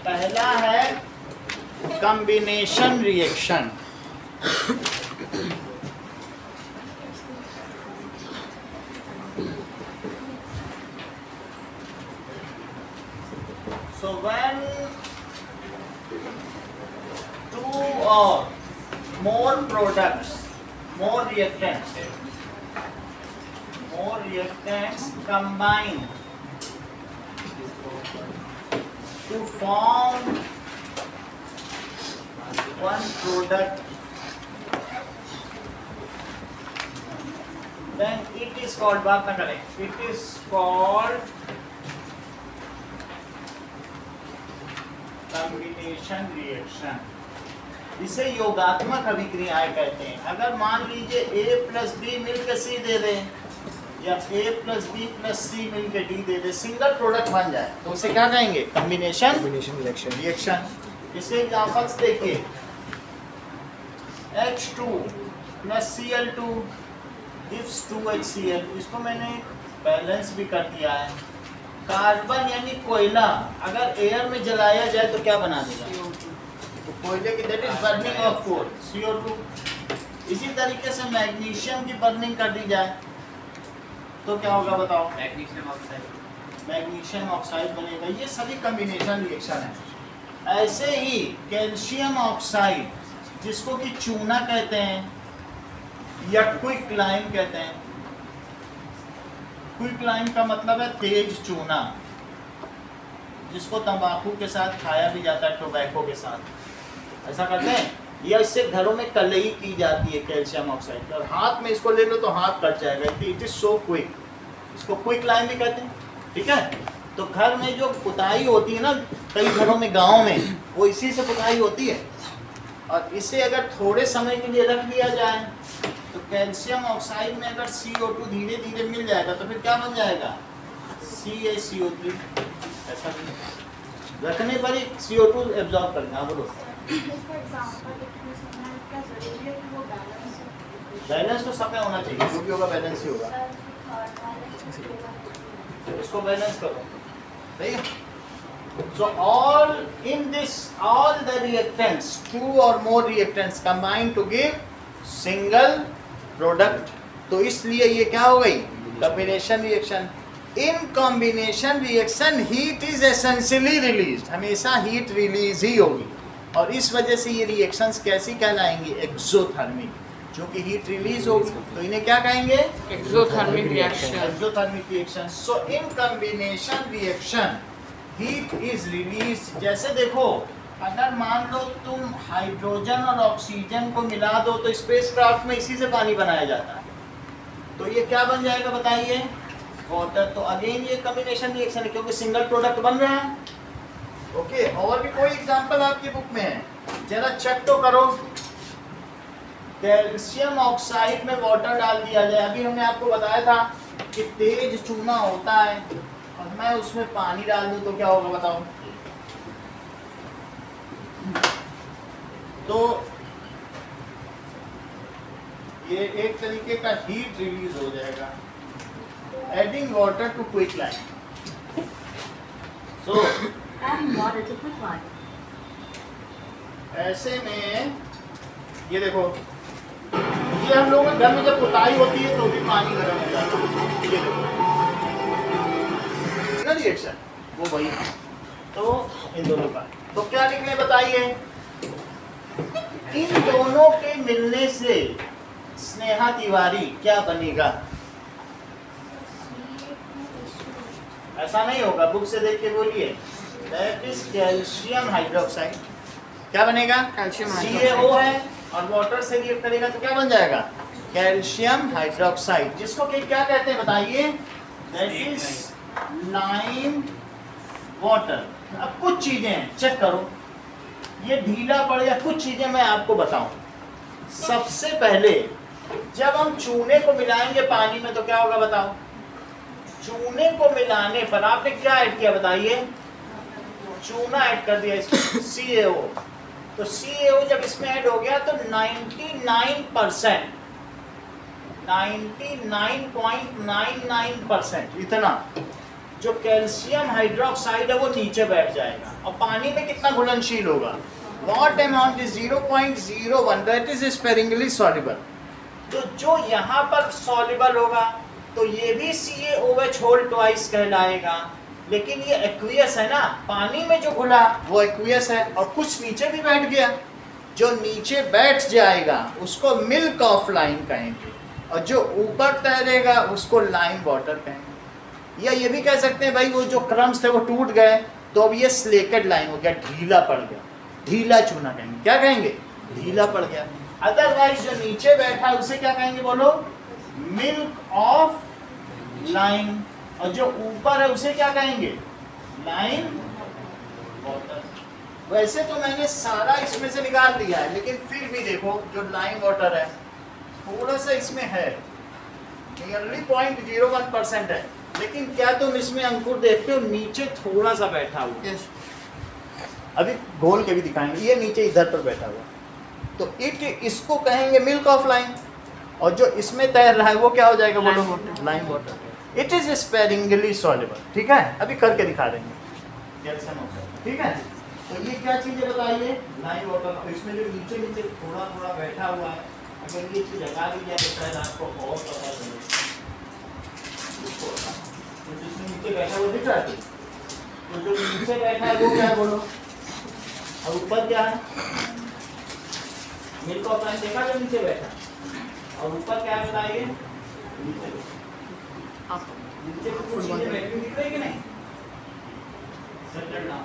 पहला है combination reaction. So when two or more products, more reactants combine to form one product, then it is called, बात ना करें, it is called combination reaction. इसे योगात्मक अभिक्रियाएं कहते हैं। अगर मान लीजिए A प्लस बी मिलकर C दे दे, या A plus B plus C मिलकर D दे दे, सिंगल प्रोडक्ट बन जाए तो उसे क्या कहेंगे? Combination reaction. इसे एग्जांपल्स देखिए, H2 plus Cl2 gives 2HCl। इसको मैंने बैलेंस भी कर दिया है। कार्बन यानी कोयला अगर एयर में जलाया जाए तो क्या बना देगा? तो कोयले की, that is burning of coal, CO2। इसी तरीके से मैग्नीशियम की बर्निंग कर दी जाए तो क्या होगा बताओ? मैग्नीशियम ऑक्साइड बनेगा। ये सभी कॉम्बिनेशन रिएक्शन है। ऐसे ही कैल्शियम ऑक्साइड, जिसको कि चूना कहते हैं या क्विकलाइम कहते हैं। क्विकलाइम का मतलब है तेज चूना, जिसको तंबाकू के साथ खाया भी जाता है, टोबैको के साथ ऐसा करते हैं। या इससे घरों में कलई की जाती है कैल्शियम ऑक्साइड, और हाथ में इसको ले लो तो हाथ कट जाएगा। इट इज सो क्विक, इसको क्विकलाइम भी कहते हैं। ठीक है, तो घर में जो पुताई होती है ना, कई घरों में गाँव में, वो इसी से पुताई होती है। और इसे अगर थोड़े समय के लिए रख दिया जाए तो कैल्शियम ऑक्साइड में अगर CO2 धीरे धीरे मिल जाएगा तो फिर क्या बन जाएगा? CaCO3। ऐसा रखने पर ही CO2 एब्जॉर्ब करेगा। बोलो, बैलेंस तो सब में होना चाहिए, जो भी होगा बैलेंस ही होगा। इसको बैलेंस करो, सही है। So all the reactants, 2 or more reactants combine to give single product। तो इसलिए ये क्या हो गई? Combination reaction. In combination reaction heat is essentially released, हमेशा हीट रिलीज ही होगी। और इस वजह से ये रिएक्शंस कैसी कहलाएंगी? एक्सोथर्मिक, जो कि हीट रिलीज होगी तो इन्हें क्या कहेंगे? Exothermic reaction. Exothermic reaction. So in combination reaction heat is release. जैसे देखो, अगर मान लो तुम हाइड्रोजन और ऑक्सीजन को मिला दो तो स्पेसक्राफ्ट में इसी से पानी बनाया जाता है, तो ये क्या बन जाएगा बताइए? वाटर। तो अगेन ये कॉम्बिनेशन रिएक्शन है, क्योंकि सिंगल प्रोडक्ट बन रहा है। ओके, और भी कोई एग्जांपल आपकी बुक में है? जरा चेक तो करो। कैल्शियम ऑक्साइड में वाटर डाल दिया जाए, अभी हमने आपको बताया था कि तेज चूना होता है, और मैं उसमें पानी डाल दूं तो क्या होगा बताओ? तो ये एक तरीके का हीट रिलीज हो जाएगा। Adding water to quicklime. So ऐसे में ये देखो, ये हम लोगों के घर में जब पुताई होती है तो भी पानी गर्म हो जाता है। ये देखो रिएक्शन वो वही है। तो इन दोनों का तो क्या लिखने बताइए? इन दोनों के मिलने से स्नेहा तिवारी क्या बनेगा? ऐसा नहीं होगा, बुक से देख के बोलिए। That is calcium hydroxide. क्या बनेगा? कैल्शियम CaO है और वाटर से रिएक्ट करेगा तो क्या बन जाएगा? कैल्शियम हाइड्रोक्साइड, जिसको क्या कहते हैं बताइए? That is lime water. अब कुछ चीजें चेक करो, ये ढीला पड़ या कुछ चीजें मैं आपको बताऊं। सबसे पहले जब हम चूने को मिलाएंगे पानी में तो क्या होगा बताओ? चूने को मिलाने पर आपने क्या ऐड किया बताइए? चूना ऐड कर दिया इसमें, CaO। तो CaO जब इसमें ऐड हो गया तो 99.99% इतना जो कैल्शियम हाइड्रोक्साइड है वो नीचे बैठ जाएगा। और पानी में कितना घुलनशील होगा? What amount is 0.01, that is sparingly soluble। तो जो यहाँ पर soluble होगा तो ये भी CaOH whole twice कहलाएगा, लेकिन ये एक्वियस है ना, पानी में जो घुला वो एक्वियस है और कुछ नीचे भी बैठ गया। जो नीचे बैठ जाएगा उसको मिल्क ऑफ लाइम कहेंगे और जो ऊपर तैरेगा उसको लाइम वाटर कहेंगे। या ये भी कह सकते हैं भाई वो जो क्रम्स थे वो टूट गए तो अब ये स्लेकेड लाइम हो गया, ढीला पड़ गया, ढीला चूना कहेंगे। क्या कहेंगे? ढीला पड़ गया। अदरवाइज जो नीचे बैठा है उसे क्या कहेंगे बोलो? Milk of lime. और जो ऊपर है उसे क्या कहेंगे? Lime water. वैसे तो मैंने सारा इसमें से निकाल दिया है, लेकिन फिर भी देखो जो लाइम वाटर है थोड़ा सा इसमें है, नियरली 0.01% है, लेकिन क्या तुम इसमें अंकुर देखते हो? नीचे थोड़ा सा बैठा हुआ। yes. अभी घोल के भी दिखाएंगे, ये नीचे इधर पर बैठा हुआ, तो इसको कहेंगे मिल्क ऑफ लाइम। और जो इसमें तैर रहा है वो क्या हो जाएगा बोलो? Lime water. It is sparingly soluble. ठीक है, अभी करके दिखा देंगे कैल्शियम ऑक्साइड। ठीक है, तो ये क्या चीज़ें बताइए? Lime water. तो इसमें जो नीचे नीचे थोड़ा थोड़ा बैठा हुआ है, अगर ये चीज़ लगा दी जाए तो शायद आपको और पता चले। तो जिसमें नीचे बैठा हुआ दिख रहा है, तो जो नीचे बैठा है वो क्या है बोलो? और ऊपर क्या है? मिल्क ऑफ लाइम देखा जो नीचे बैठा, और ऊपर क्या है बताइए? नीचे कुछ चीजें बैठी दिख रही कि नहीं? Settle down.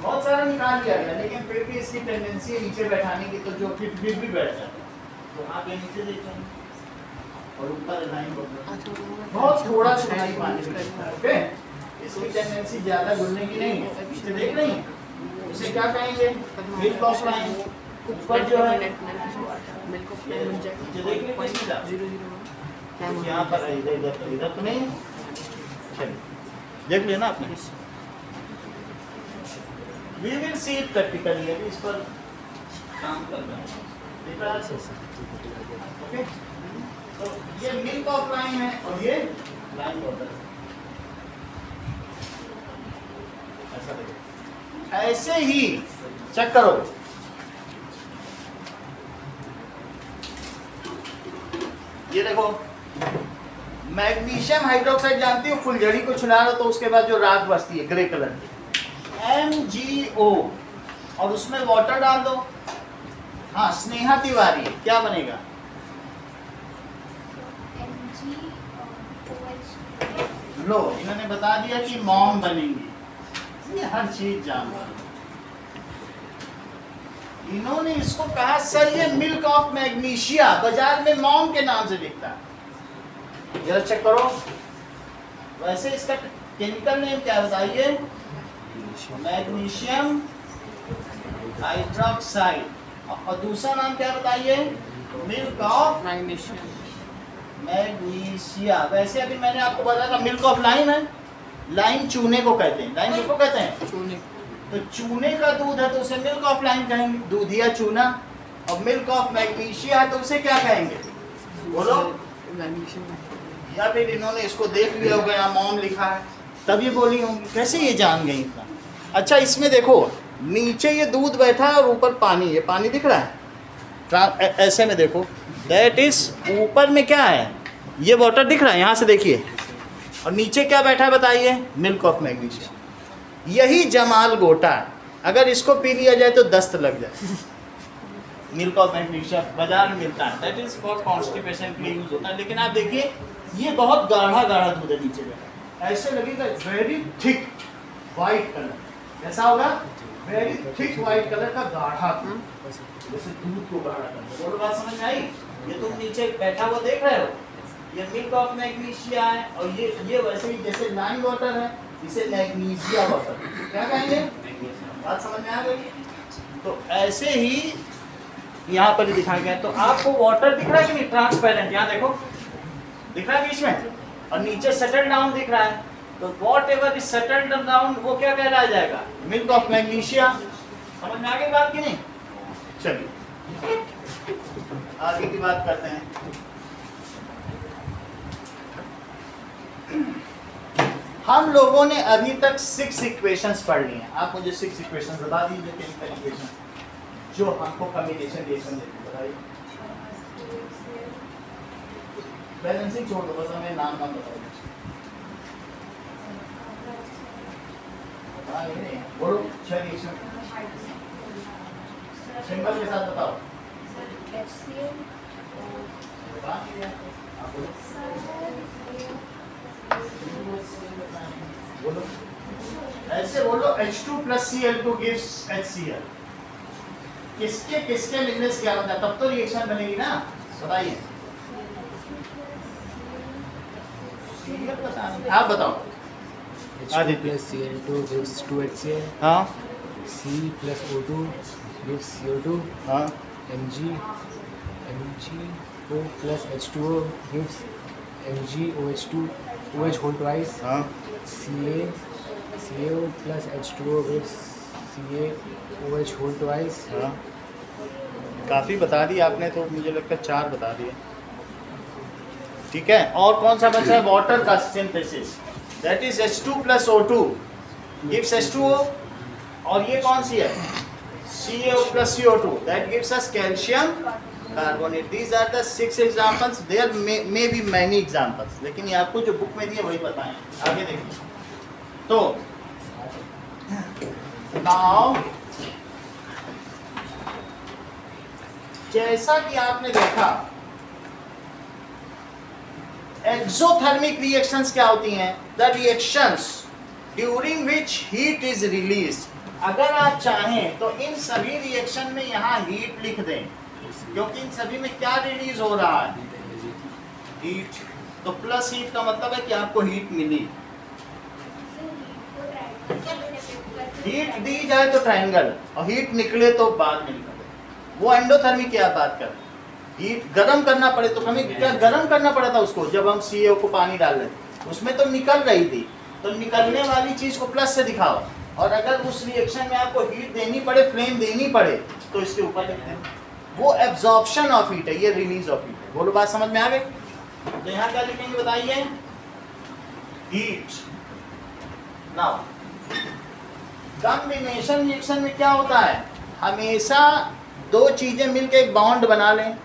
बहुत सारा निकाल दिया गया, लेकिन फिर भी इसकी टेंडेंसी है नीचे बैठाने की, तो जो फिर भी बैठ जाता है। तो आप ये नीचे देखते हैं और ऊपर लाइन बहुत थोड़ा सा ही पानी में बैठता है। ओके, इसकी टेंडेंसी ज्यादा घुलने की नहीं है। नीचे देख रही हैं? इसे क्या कहेंगे? Milk of lime. ऊपर जो है मिल्क ऑफ लाइम बन जाएगा। जो देख रहे हैं यहाँ पर इधर तो नहीं, देख लेना आपने। We will see it practically, अभी इस पर काम कर रहे हैं। ओके, तो ये मिल्क ऑफ लाइम है और ये लाइम वाटर है। ऐसा देखो, ऐसे ही चेक करो। ये देखो मैग्नीशियम हाइड्रोक्साइड जानती हो? फुलझड़ी को छुड़ा लो तो उसके बाद जो राख बचती है ग्रे कलर की, MgO, और उसमें वाटर डाल दो। हाँ, स्नेहा तिवारी, क्या बनेगा? लो, इन्होंने बता दिया कि मॉम बनेंगी। ये हर चीज जानता है। इन्होंने इसको कहा सर ये मिल्क ऑफ मैग्नीशिया, बाजार में मॉम के नाम से बिकता है। जरा चेक करो। वैसे इसका केमिकल नेम क्या बताइए? Magnesium hydroxide. और दूसरा नाम क्या बताइए? Milk of magnesia. वैसे अभी मैंने आपको बताया था मिल्क ऑफ लाइम है, लाइम चूने को कहते हैं। लाइम किसको कहते हैं? चूने। तो चूने का दूध है तो उसे मिल्क ऑफ लाइम कहेंगे, दूधिया चूना। और मिल्क ऑफ मैग्नीशिया है तो उसे क्या कहेंगे बोलो? या फिर इन्होंने इसको देख लिया होगा, यहाँ मॉम लिखा है तब ये बोली होंगी। कैसे ये जान गई इतना? अच्छा, इसमें देखो नीचे ये दूध बैठा है और ऊपर पानी है। पानी दिख रहा है? ऐसे में देखो, दैट इज ऊपर में क्या है? ये वाटर दिख रहा है, यहाँ से देखिए। और नीचे क्या बैठा है बताइए? Milk of magnesia. यही जमाल गोटा है, अगर इसको पी लिया जाए तो दस्त लग जाए। मिल्क ऑफ मैग्नीशिया बाजार में मिलता है, दैट इज फॉर कॉन्स्टिपेशन के लिए यूज होता है। लेकिन आप देखिए ये बहुत गाढ़ा गाढ़ा दूध है नीचे बैठा, ऐसे लगेगा वेरी थिक वाइट कलर। कैसा होगा? वेरी थिक वाइट कलर का गाढ़ा, जैसे दूध को गाढ़ा करना। बोलो, बात समझ में आई? ये तुम नीचे बैठा हुआ देख रहे हो, ये मिल्क ऑफ मैग्नीशिया है। और ये वैसे ही जैसे लाइम वाटर है, इसे मैग्नीशिया वाटर क्या कहेंगे? बात समझ में आ गई? तो ऐसे ही यहाँ पर दिखाया गया। तो आपको वाटर दिख रहा है कि नहीं? ट्रांसपेरेंट, यहाँ देखो दिख रहा है बीच में, और नीचे सेटल डाउन दिख रहा है, तो what ever is settled down वो क्या कहलाया जाएगा? Milk of magnesia. समझ में आ गई बात की नहीं? चलिए आगे की बात करते हैं। हम लोगों ने अभी तक 6 इक्वेशंस पढ़ ली हैं। आप मुझे 6 इक्वेशंस बता दीजिए, केमिकल इक्वेशन जो हमको कम्बिनेशन रिएक्शन देती है, बताइए। बैलेंसिंग छोड़ दो, बस हमें नाम बताइए। बोलो 6 रिएक्शन सिंबल के साथ बताओ। बोलो ऐसे बोलो, H2 + Cl2 gives HCl। किसके किसके मिलने से क्या होता है? तब तो रिएक्शन बनेगी ना, बताइए। आप बताओ। H2 + Cl2 gives 2HCl। हाँ। C + O2 gives CO2। हाँ। MgO + H2O gives MgOH2 OH whole twice। हाँ। CaO + H2O gives CaOH whole twice। हाँ। काफी बता दी आपने, तो मुझे लगता है 4 बता दिए। ठीक है, और कौन सा बचा है? वाटर का synthesis, that is H2 + O2 gives H2O। और ये कौन सी है? CaO + CO2 that gives us calcium carbonate। These are the 6 examples। There may be many examples, लेकिन ये आपको जो बुक में दिए वही बताएं। आगे देखिए, तो now जैसा कि आपने देखा, एक्सोथर्मिक रिएक्शंस क्या होती हैं? The reactions during which heat is released. अगर आप चाहें तो इन सभी रिएक्शन में यहाँ हीट लिख दें, क्योंकि इन सभी में क्या रिलीज हो रहा है? हीट। तो प्लस हीट का मतलब है कि आपको हीट मिली। हीट दी जाए तो ट्रायंगल, और हीट निकले तो बाद में निकले, वो एंडोथर्मिक की आप बात कर रहे हैं। हीट गर्म करना पड़े तो हमें क्या गर्म करना पड़ा था उसको? जब हम CaO को पानी डाल रहे थे उसमें तो निकल रही थी, तो निकलने वाली चीज को प्लस से दिखाओ। और अगर उस रिएक्शन में आपको हीट देनी पड़े, फ्लेम देनी पड़े, तो इसके ऊपर लिख दें। वो एब्जॉर्प्शन ऑफ हीट है, ये रिलीज ऑफ हीट है। बोलो बात समझ में आ गई? तो यहाँ क्या लिखेंगे बताइए? हीट। नाउ कॉम्बिनेशन रिएक्शन में क्या होता है? हमेशा 2 चीजें मिलकर एक बॉन्ड बना लें,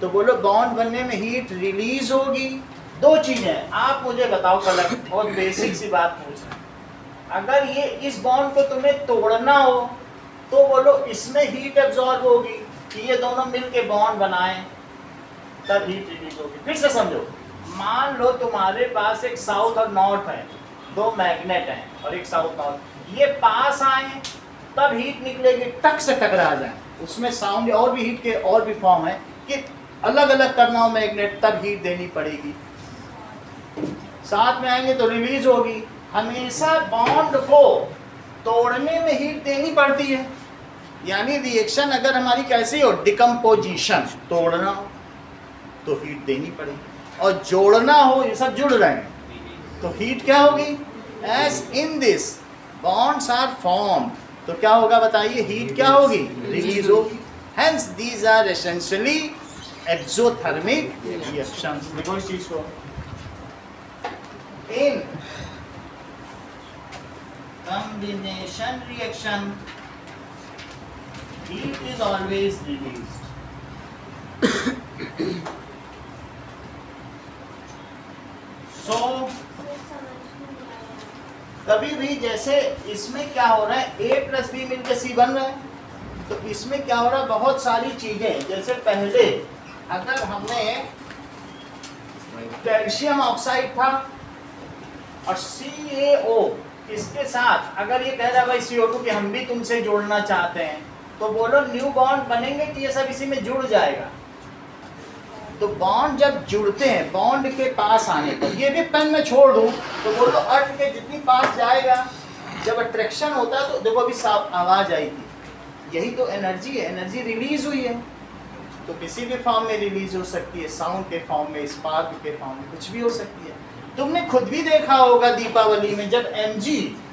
तो बोलो बॉन्ड बनने में हीट रिलीज होगी। 2 चीजें आप मुझे बताओ कलर, बहुत बेसिक सी बात पूछ रहे हैं। अगर ये इस बॉन्ड को तुम्हें तोड़ना हो तो बोलो इसमें हीट एब्जॉर्ब होगी, कि ये दोनों मिलके बॉन्ड बनाएं तब हीट रिलीज होगी। फिर से समझो, मान लो तुम्हारे पास एक साउथ और नॉर्थ है, 2 मैग्नेट हैं और एक साउथ नॉर्थ, ये पास आए तब हीट निकलेगी, टक से टकरा जाए। उसमें साउंड और भी हीट के और भी फॉर्म है कि अलग अलग करना हो मैग्नेट, तब हीट देनी पड़ेगी। साथ में आएंगे तो रिलीज होगी। हमेशा बॉन्ड को तोड़ने में हीट देनी पड़ती है। यानी रिएक्शन अगर हमारी कैसी हो? डिकम्पोजिशन, तोड़ना हो तो हीट देनी पड़ेगी, और जोड़ना हो, ये सब जुड़ रहे हैं तो हीट क्या होगी? As in this bonds are formed, तो क्या होगा बताइए? हीट क्या होगी? रिलीज होगी। Hence these are essentially exothermic reactions. देखो इस चीज को, इन combination reaction heat is always released। so कभी भी जैसे इसमें क्या हो रहा है, A + B मिलकर C बन रहा है, तो इसमें क्या हो रहा है? बहुत सारी चीजें, जैसे पहले अगर हमने कैल्शियम ऑक्साइड था और CaO, इसके साथ अगर ये कह रहा है भाई CO2 कि हम भी तुमसे जोड़ना चाहते हैं, तो बोलो न्यू बॉन्ड बनेंगे कि ये सब इसी में जुड़ जाएगा? तो बॉन्ड जब जुड़ते हैं, बॉन्ड के पास आने पर, ये भी पेन में छोड़ दूं तो बोलो अर्थ के जितनी पास जाएगा, जब अट्रैक्शन होता है तो देखो अभी साफ आवाज आई थी, यही तो एनर्जी है। एनर्जी रिलीज हुई है, तो किसी भी फॉर्म में रिलीज हो सकती है, साउंड के फॉर्म में, स्पार्क के फॉर्म में, कुछ भी हो सकती है। तुमने खुद भी देखा होगा दीपावली में जब Mg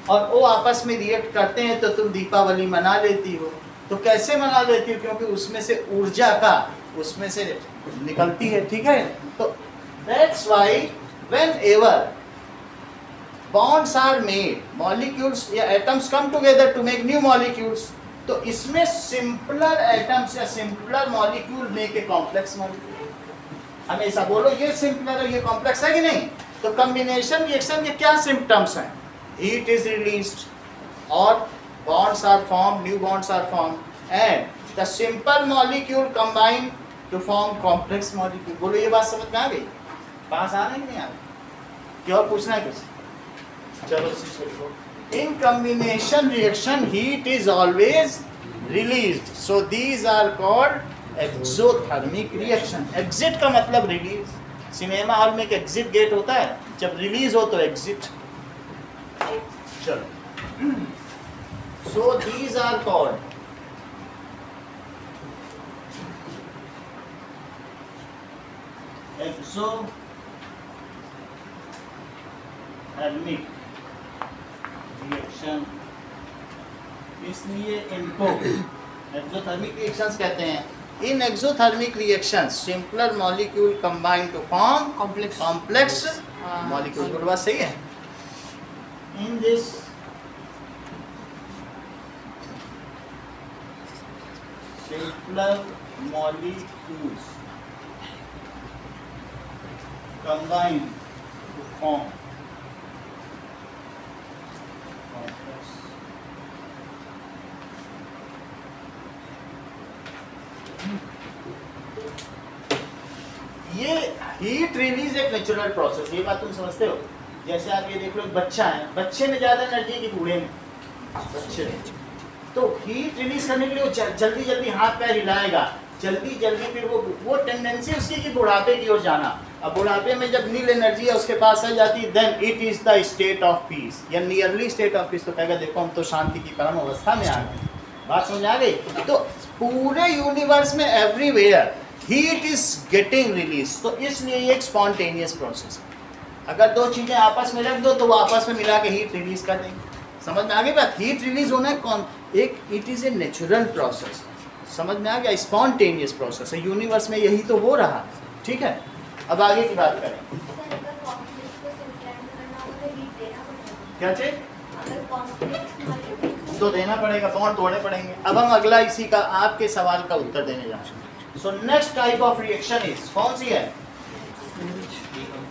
और O आपस में रिएक्ट करते हैं तो तुम दीपावली मना लेती हो। तो कैसे मना लेती हो? क्योंकि उसमें से ऊर्जा का उसमें से निकलती है, ठीक है। तो that's why whenever bonds are made, molecules या atoms come together to make new molecules, तो इसमें सिंपलर एटम्स या simpler molecule make a complex molecule. हमेशा बोलो ये सिंपलर है, ये कॉम्प्लेक्स है कि नहीं। तो कॉम्बिनेशन रिएक्शन के क्या सिम्टम्स हैं? हीट इज रिलीज्ड और bonds are formed, new bonds are formed and the simple molecule combine to form complex molecule। बोलो ये बात समझ में आ गई? पास आ रही नहीं आ रही? क्या और पूछना है कुछ? चलो in combination reaction heat is always released, so these are called exothermic reaction। exit का मतलब release। सिनेमा हॉल में एक एग्जिट गेट होता है, जब रिलीज हो तो एग्जिट। चलो, so these are called exothermic reaction. इसलिए इनको एक्सोथर्मिक रिएक्शंस कहते हैं। In exothermic reactions simpler molecule combine to form complex molecule. बोलो बात सही है। In this simpler molecules combine to form ये हीट रिलीज एक नेचुरल प्रोसेस, ये बात तुम समझते हो। जैसे आप ये देख लो, बच्चा है, बच्चे में ज्यादा एनर्जी की बूढ़े में? बच्चे में। तो हीट रिलीज करने के लिए वो जल्दी जल्दी हाथ पैर हिलाएगा, जल्दी जल्दी, फिर वो टेंडेंसी उसकी कि बुढ़ापे की ओर जाना। अब बुढ़ापे में जब नील एनर्जी है उसके पास आ जाती, then it is the state of peace या नियरली स्टेट ऑफ पीस। तो कहेगा देखो हम तो शांति की परम अवस्था में आ गए। बात समझ आ गई? तो पूरे यूनिवर्स में everywhere heat is getting release. तो इसलिए ये एक स्पॉन्टेनियस प्रोसेस है। अगर दो चीजें आपस में रख दो तो वो आपस में मिला के हीट रिलीज कर देंगे। समझ में आ गई बात? हीट रिलीज होना है कौन एक, it is a natural process. समझ में आ गया? स्पॉन्टेनियस प्रोसेस है, यूनिवर्स में यही तो हो रहा है। ठीक है, अब आगे की बात करें। क्या चीज? तो देना पड़ेगा, बॉन्ड तोड़ने पड़ेंगे। अब हम अगला इसी का आपके सवाल का उत्तर देने जा रहे हैं। So next type of reaction is, कौन सी है?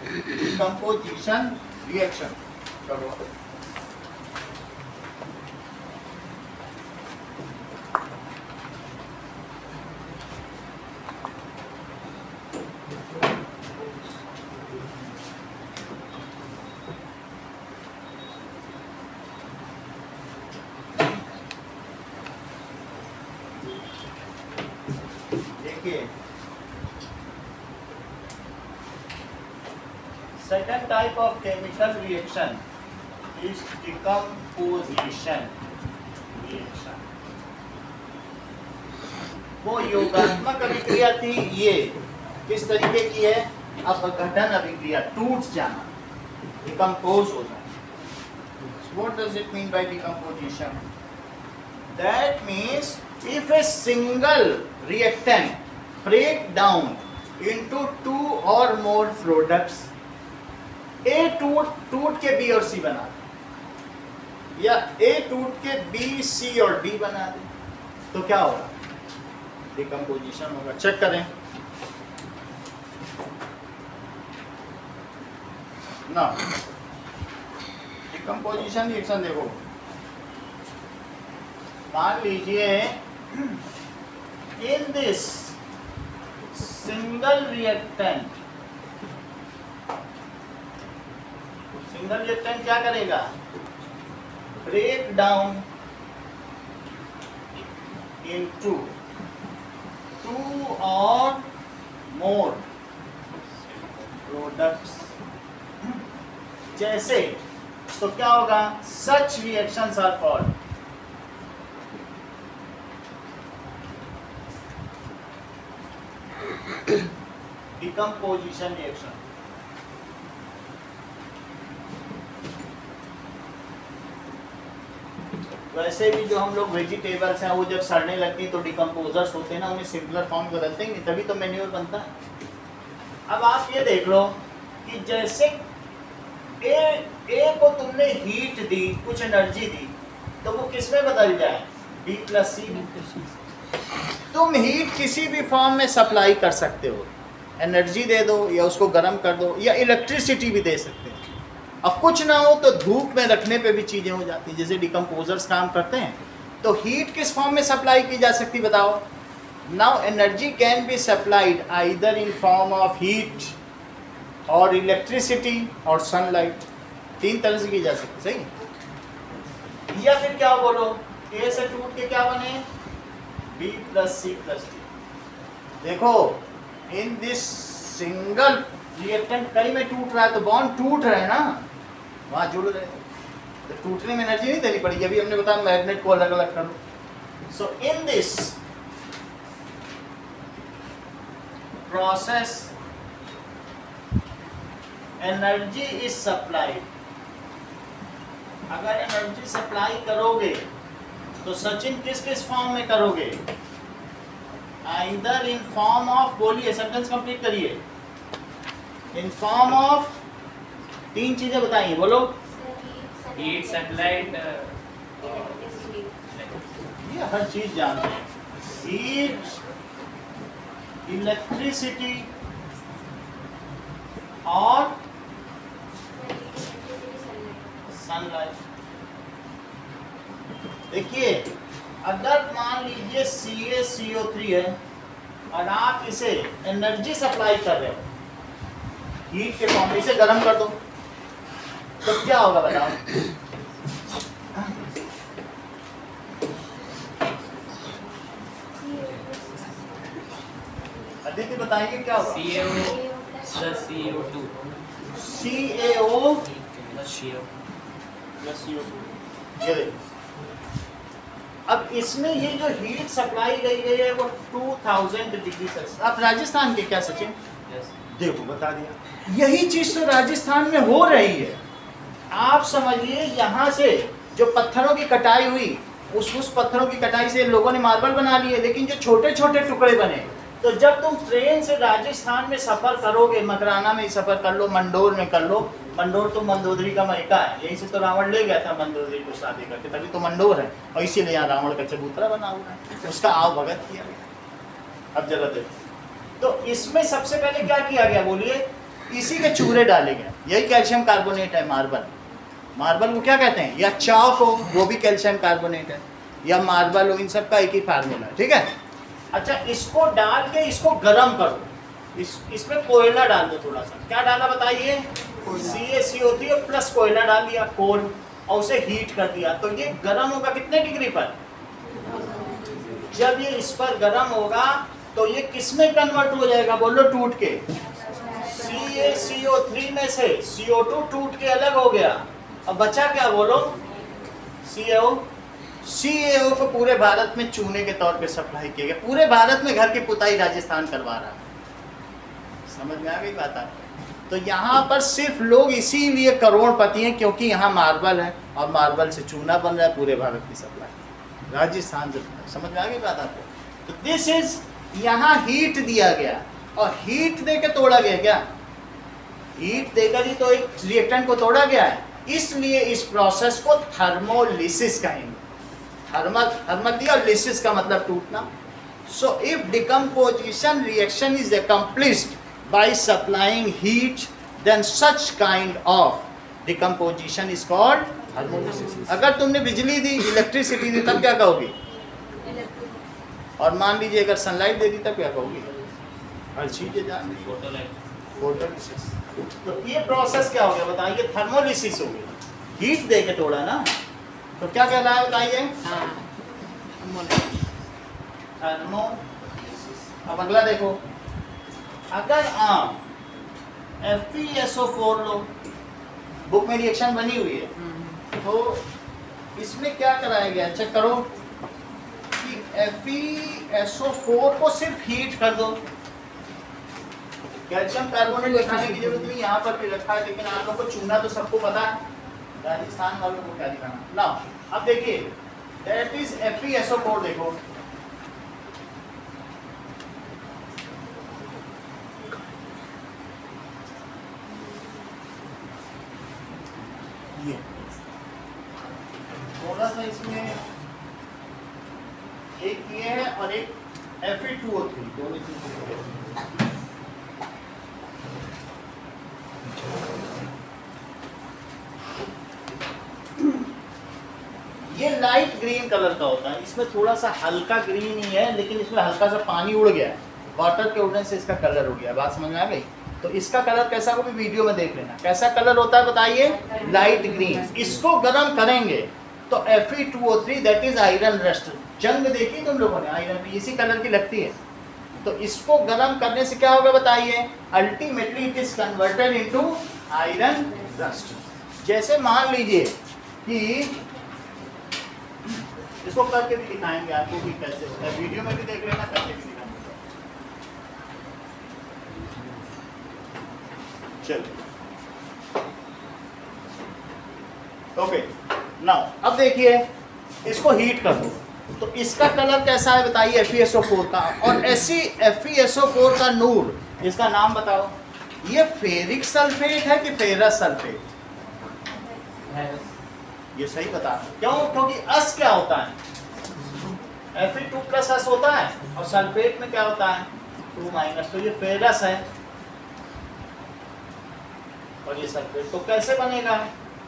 Decomposition reaction. चलो second type of chemical reaction is decomposition reaction। वो योगात्मक अभिक्रिया थी, ये किस तरीके की है? अपघटन अभिक्रिया, टूट जाना, डिकम्पोज हो जाना। What does it mean by decomposition? That means if a single reactant break down into two or more products, ए टूट के बी और सी बना दे, या ए टूट के बी सी और डी बना दे, तो क्या होगा? डिकम्पोजिशन होगा। चेक करें ना, डिकम्पोजिशन रिएक्शन देखो। मान लीजिए in this single reactant, single reactant क्या करेगा? ब्रेक डाउन इनटू टू और मोर प्रोडक्ट्स। जैसे, तो क्या होगा? Such reactions are called decomposition reaction. वैसे भी जो हम लोग वेजिटेबल्स हैं वो जब सड़ने लगती तो डिकम्पोजर्स होते हैं ना, उन्हें सिंपलर फॉर्म बदलते ही नहीं, तभी तो मैन्योर बनता है। अब आप ये देख लो कि जैसे ए को तुमने हीट दी, कुछ एनर्जी दी, तो वो किस में बदल जाए, B प्लस सी। तुम हीट किसी भी फॉर्म में सप्लाई कर सकते हो, एनर्जी दे दो या उसको गर्म कर दो या इलेक्ट्रिसिटी भी दे सकते हो। अब कुछ ना हो तो धूप में रखने पे भी चीज़ें हो जाती हैं, जैसे डिकम्पोजर्स काम करते हैं। तो हीट किस फॉर्म में सप्लाई की जा सकती, बताओ। Now energy can be supplied either in form of heat और इलेक्ट्रिसिटी और सनलाइट, 3 तरह से की जा सकती, सही। या फिर क्या बोलो, ए से टूट के क्या बने, B plus C plus D. देखो इन दिस सिंगल रिएक्टेंट कई में टूट रहा है तो बॉन्ड टूट रहे हैं ना, वहाँ जुड़ रहे हैं, तो टूटने में एनर्जी नहीं देनी पड़ेगी। अभी हमने बताया मैग्नेट को अलग अलग करो। So in this process energy is supplied. अगर एनर्जी सप्लाई करोगे तो सचिन किस किस फॉर्म में करोगे, आइदर इन फॉर्म ऑफ, बोलिए सेंटेंस कंप्लीट करिए, इन फॉर्म ऑफ, 3 चीजें बताइए, बोलो। हीट सप्लाइड, ये हर चीज जानते हैं, हीट, इलेक्ट्रिसिटी और सनलाइट। देखिए अगर मान लीजिए CaCO3 है और आप इसे एनर्जी सप्लाई कर रहे हो हीट के फॉर्म में, इसे गर्म कर दो तो क्या होगा बताओ। अदिति बताइए क्या होगा। CaO plus CO2 CaO plus CO। Plus CO2। ये देखो अब इसमें ये जो हीट सप्लाई गई है वो 2000 डिग्री सेल्सियस। आप राजस्थान के क्या सचिन, देखो बता दिया, यही चीज तो राजस्थान में हो रही है। आप समझिए यहाँ से जो पत्थरों की कटाई हुई, उस पत्थरों की कटाई से लोगों ने मार्बल बना लिए, लेकिन जो छोटे छोटे टुकड़े बने, तो जब तुम ट्रेन से राजस्थान में सफ़र करोगे, मकराना में सफ़र कर लो, मंडोर में कर लो, मंडोर तो मंदोदरी का मायका है, यहीं से तो रावण ले गया था मंदोदरी को शादी करके, तभी तो मंडोर है, और इसीलिए यहाँ रावण का चबूतरा बना हुआ है, उसका आव भगत किया गया। अब जरा देखो, तो इसमें सबसे पहले क्या किया गया बोलिए, इसी के चूरे डाले गए, यही कैल्शियम कार्बोनेट है, मार्बल। मार्बल को क्या कहते हैं, या चॉक हो वो भी कैल्शियम कार्बोनेट है, या मार्बल हो, इन सब का एक ही फार्मूला है, ठीक है। अच्छा, इसको डाल के इसको गर्म करो, इसमें कोयला डाल दो थोड़ा सा, क्या डाला बताइए, CaCO3 प्लस कोयला डाल दिया, कोल, और उसे हीट कर दिया, तो ये गर्म होगा कितने डिग्री पर, जब ये इस पर गर्म होगा तो ये किस में कन्वर्ट हो जाएगा, बोलो टूट के, CaCO3 में से CO2 टूट के अलग हो गया, अब बचा क्या बोलो, CaO को पूरे भारत में चूने के तौर पे सप्लाई किया गया, पूरे भारत में घर की पुताई राजस्थान करवा रहा है। समझ में आ गई बात आपको। तो यहाँ पर सिर्फ लोग इसीलिए करोड़पति हैं क्योंकि यहाँ मार्बल है और मार्बल से चूना बन रहा है, पूरे भारत की सप्लाई राजस्थान से। समझ में आ गई बात आपको। तो दिस इज, यहाँ हीट दिया गया और हीट दे के तोड़ा गया, क्या हीट देकर ही तो एक रिएक्टेंट को तोड़ा गया है, इसलिए इस प्रोसेस को थर्मोलिसिस कहेंगे। थर्मल दिया और लिसिस का मतलब टूटना। So if decomposition reaction is accomplished by supplying heat, then such kind of decomposition is called thermolysis. अगर तुमने बिजली दी, इलेक्ट्रिसिटी दी, तब क्या कहोगी, और मान लीजिए अगर सनलाइट दे दी तब क्या कहोगी, हर चीज जान फोटोलिसिस। तो ये प्रोसेस क्या हो गया बताइए, थर्मोलिसिस हो गया, हीट दे के तोड़ा ना, तो क्या कहलाया बताइए, थर्मोलिसिस। अब अगला देखो, अगर आप FeSO4 लो, बुक में रिएक्शन बनी हुई है, तो इसमें क्या कराया गया, चेक करो कि FeSO4 को सिर्फ हीट कर दो, कैल्शियम कार्बोनेट लिखाने की जरूरत नहीं, यहाँ पर भी रखा है, लेकिन आप लोगों को चूना तो सबको पता है, राजस्थान वालों को क्या दिखाना। लाओ अब देखिए, दैट इज FeSO4। देखो ये थोड़ा सा इसमें एक ये है और एक Fe2O3 दोनों चीजें। ये लाइट ग्रीन कलर का होता है, इसमें थोड़ा सा हल्का ग्रीन ही है, लेकिन इसमें हल्का सा पानी उड़ गया है, वाटर के उड़ने से इसका कलर हो गया। बात समझ में आ गई? तो इसका कलर कैसा होगा वीडियो में देख लेना। कैसा कलर होता है बताइए? Light green. इसको गर्म करेंगे तो Fe2O3 that is iron rust. जंग देखी तुम लोगों ने आयरन में, इसी कलर की लगती है। तो इसको गर्म करने से क्या होगा बताइए? Ultimately it is converted into iron rust. जैसे मान लीजिए कि इसको करके भी दिखाएंगे आपको कि कैसे होता है, वीडियो में भी देख लेना, करके भी दिखाएंगे। चलिए ओके नाउ अब देखिए इसको हीट कर दो तो इसका कलर कैसा है बताइए? FeSO4 का। और ऐसी FeSO4 का नूर, इसका नाम बताओ। ये फेरिक सल्फेट है कि फेरस सल्फेट? ये सही बता। क्यों? क्योंकि अस क्या होता है? Fe2+ अस होता है और सल्फेट में क्या होता है? 2-, तो ये फेरस है और ये सल्फेट। तो कैसे बनेगा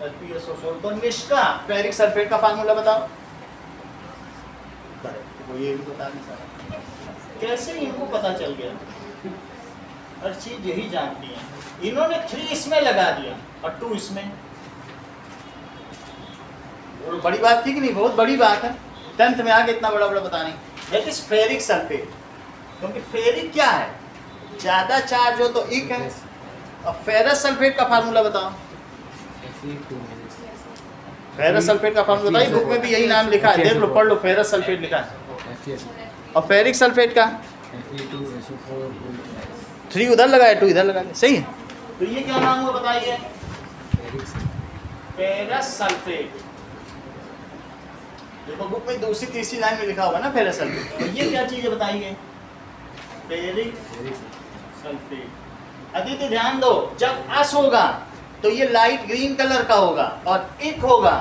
FeSO4? तो निष्का फेरिक सल्फेट का फार्मूला बताओ। वो ये भी बता नहीं सकता, कैसे इनको पता चल गया? हर चीज यही जानती है। इन्होंने 3 इसमें लगा दिया और 2 इसमें। और बड़ी बात थी कि नहीं? बहुत बड़ी बात है। 10th में आगे इतना बड़ा बड़ा बताने। That is ferric sulphate. क्योंकि फेरिक क्या है? ज्यादा चार्ज हो तो इक है। और फेरस सल्फेट का फार्मूला बताओ। फेरस सल्फेट का फार्मूला बताइए। बुक में भी यही नाम लिखा है, देख लो, पढ़ लो। फेरस सल्फेट लिखा है। और फेरिक सल्फेट का 3 उधर लगाया, 2 इधर लगाया, सही है। तो ये क्या नाम हुआ बताइए? Ferrous sulphate. देखो बुक में दूसरी तीसरी लाइन में लिखा होगा ना फेरस सल्फेट। तो ये क्या चीज है बताइए? Ferric sulphate. अदिति ध्यान दो, जब अस होगा तो ये लाइट ग्रीन कलर का होगा और इक होगा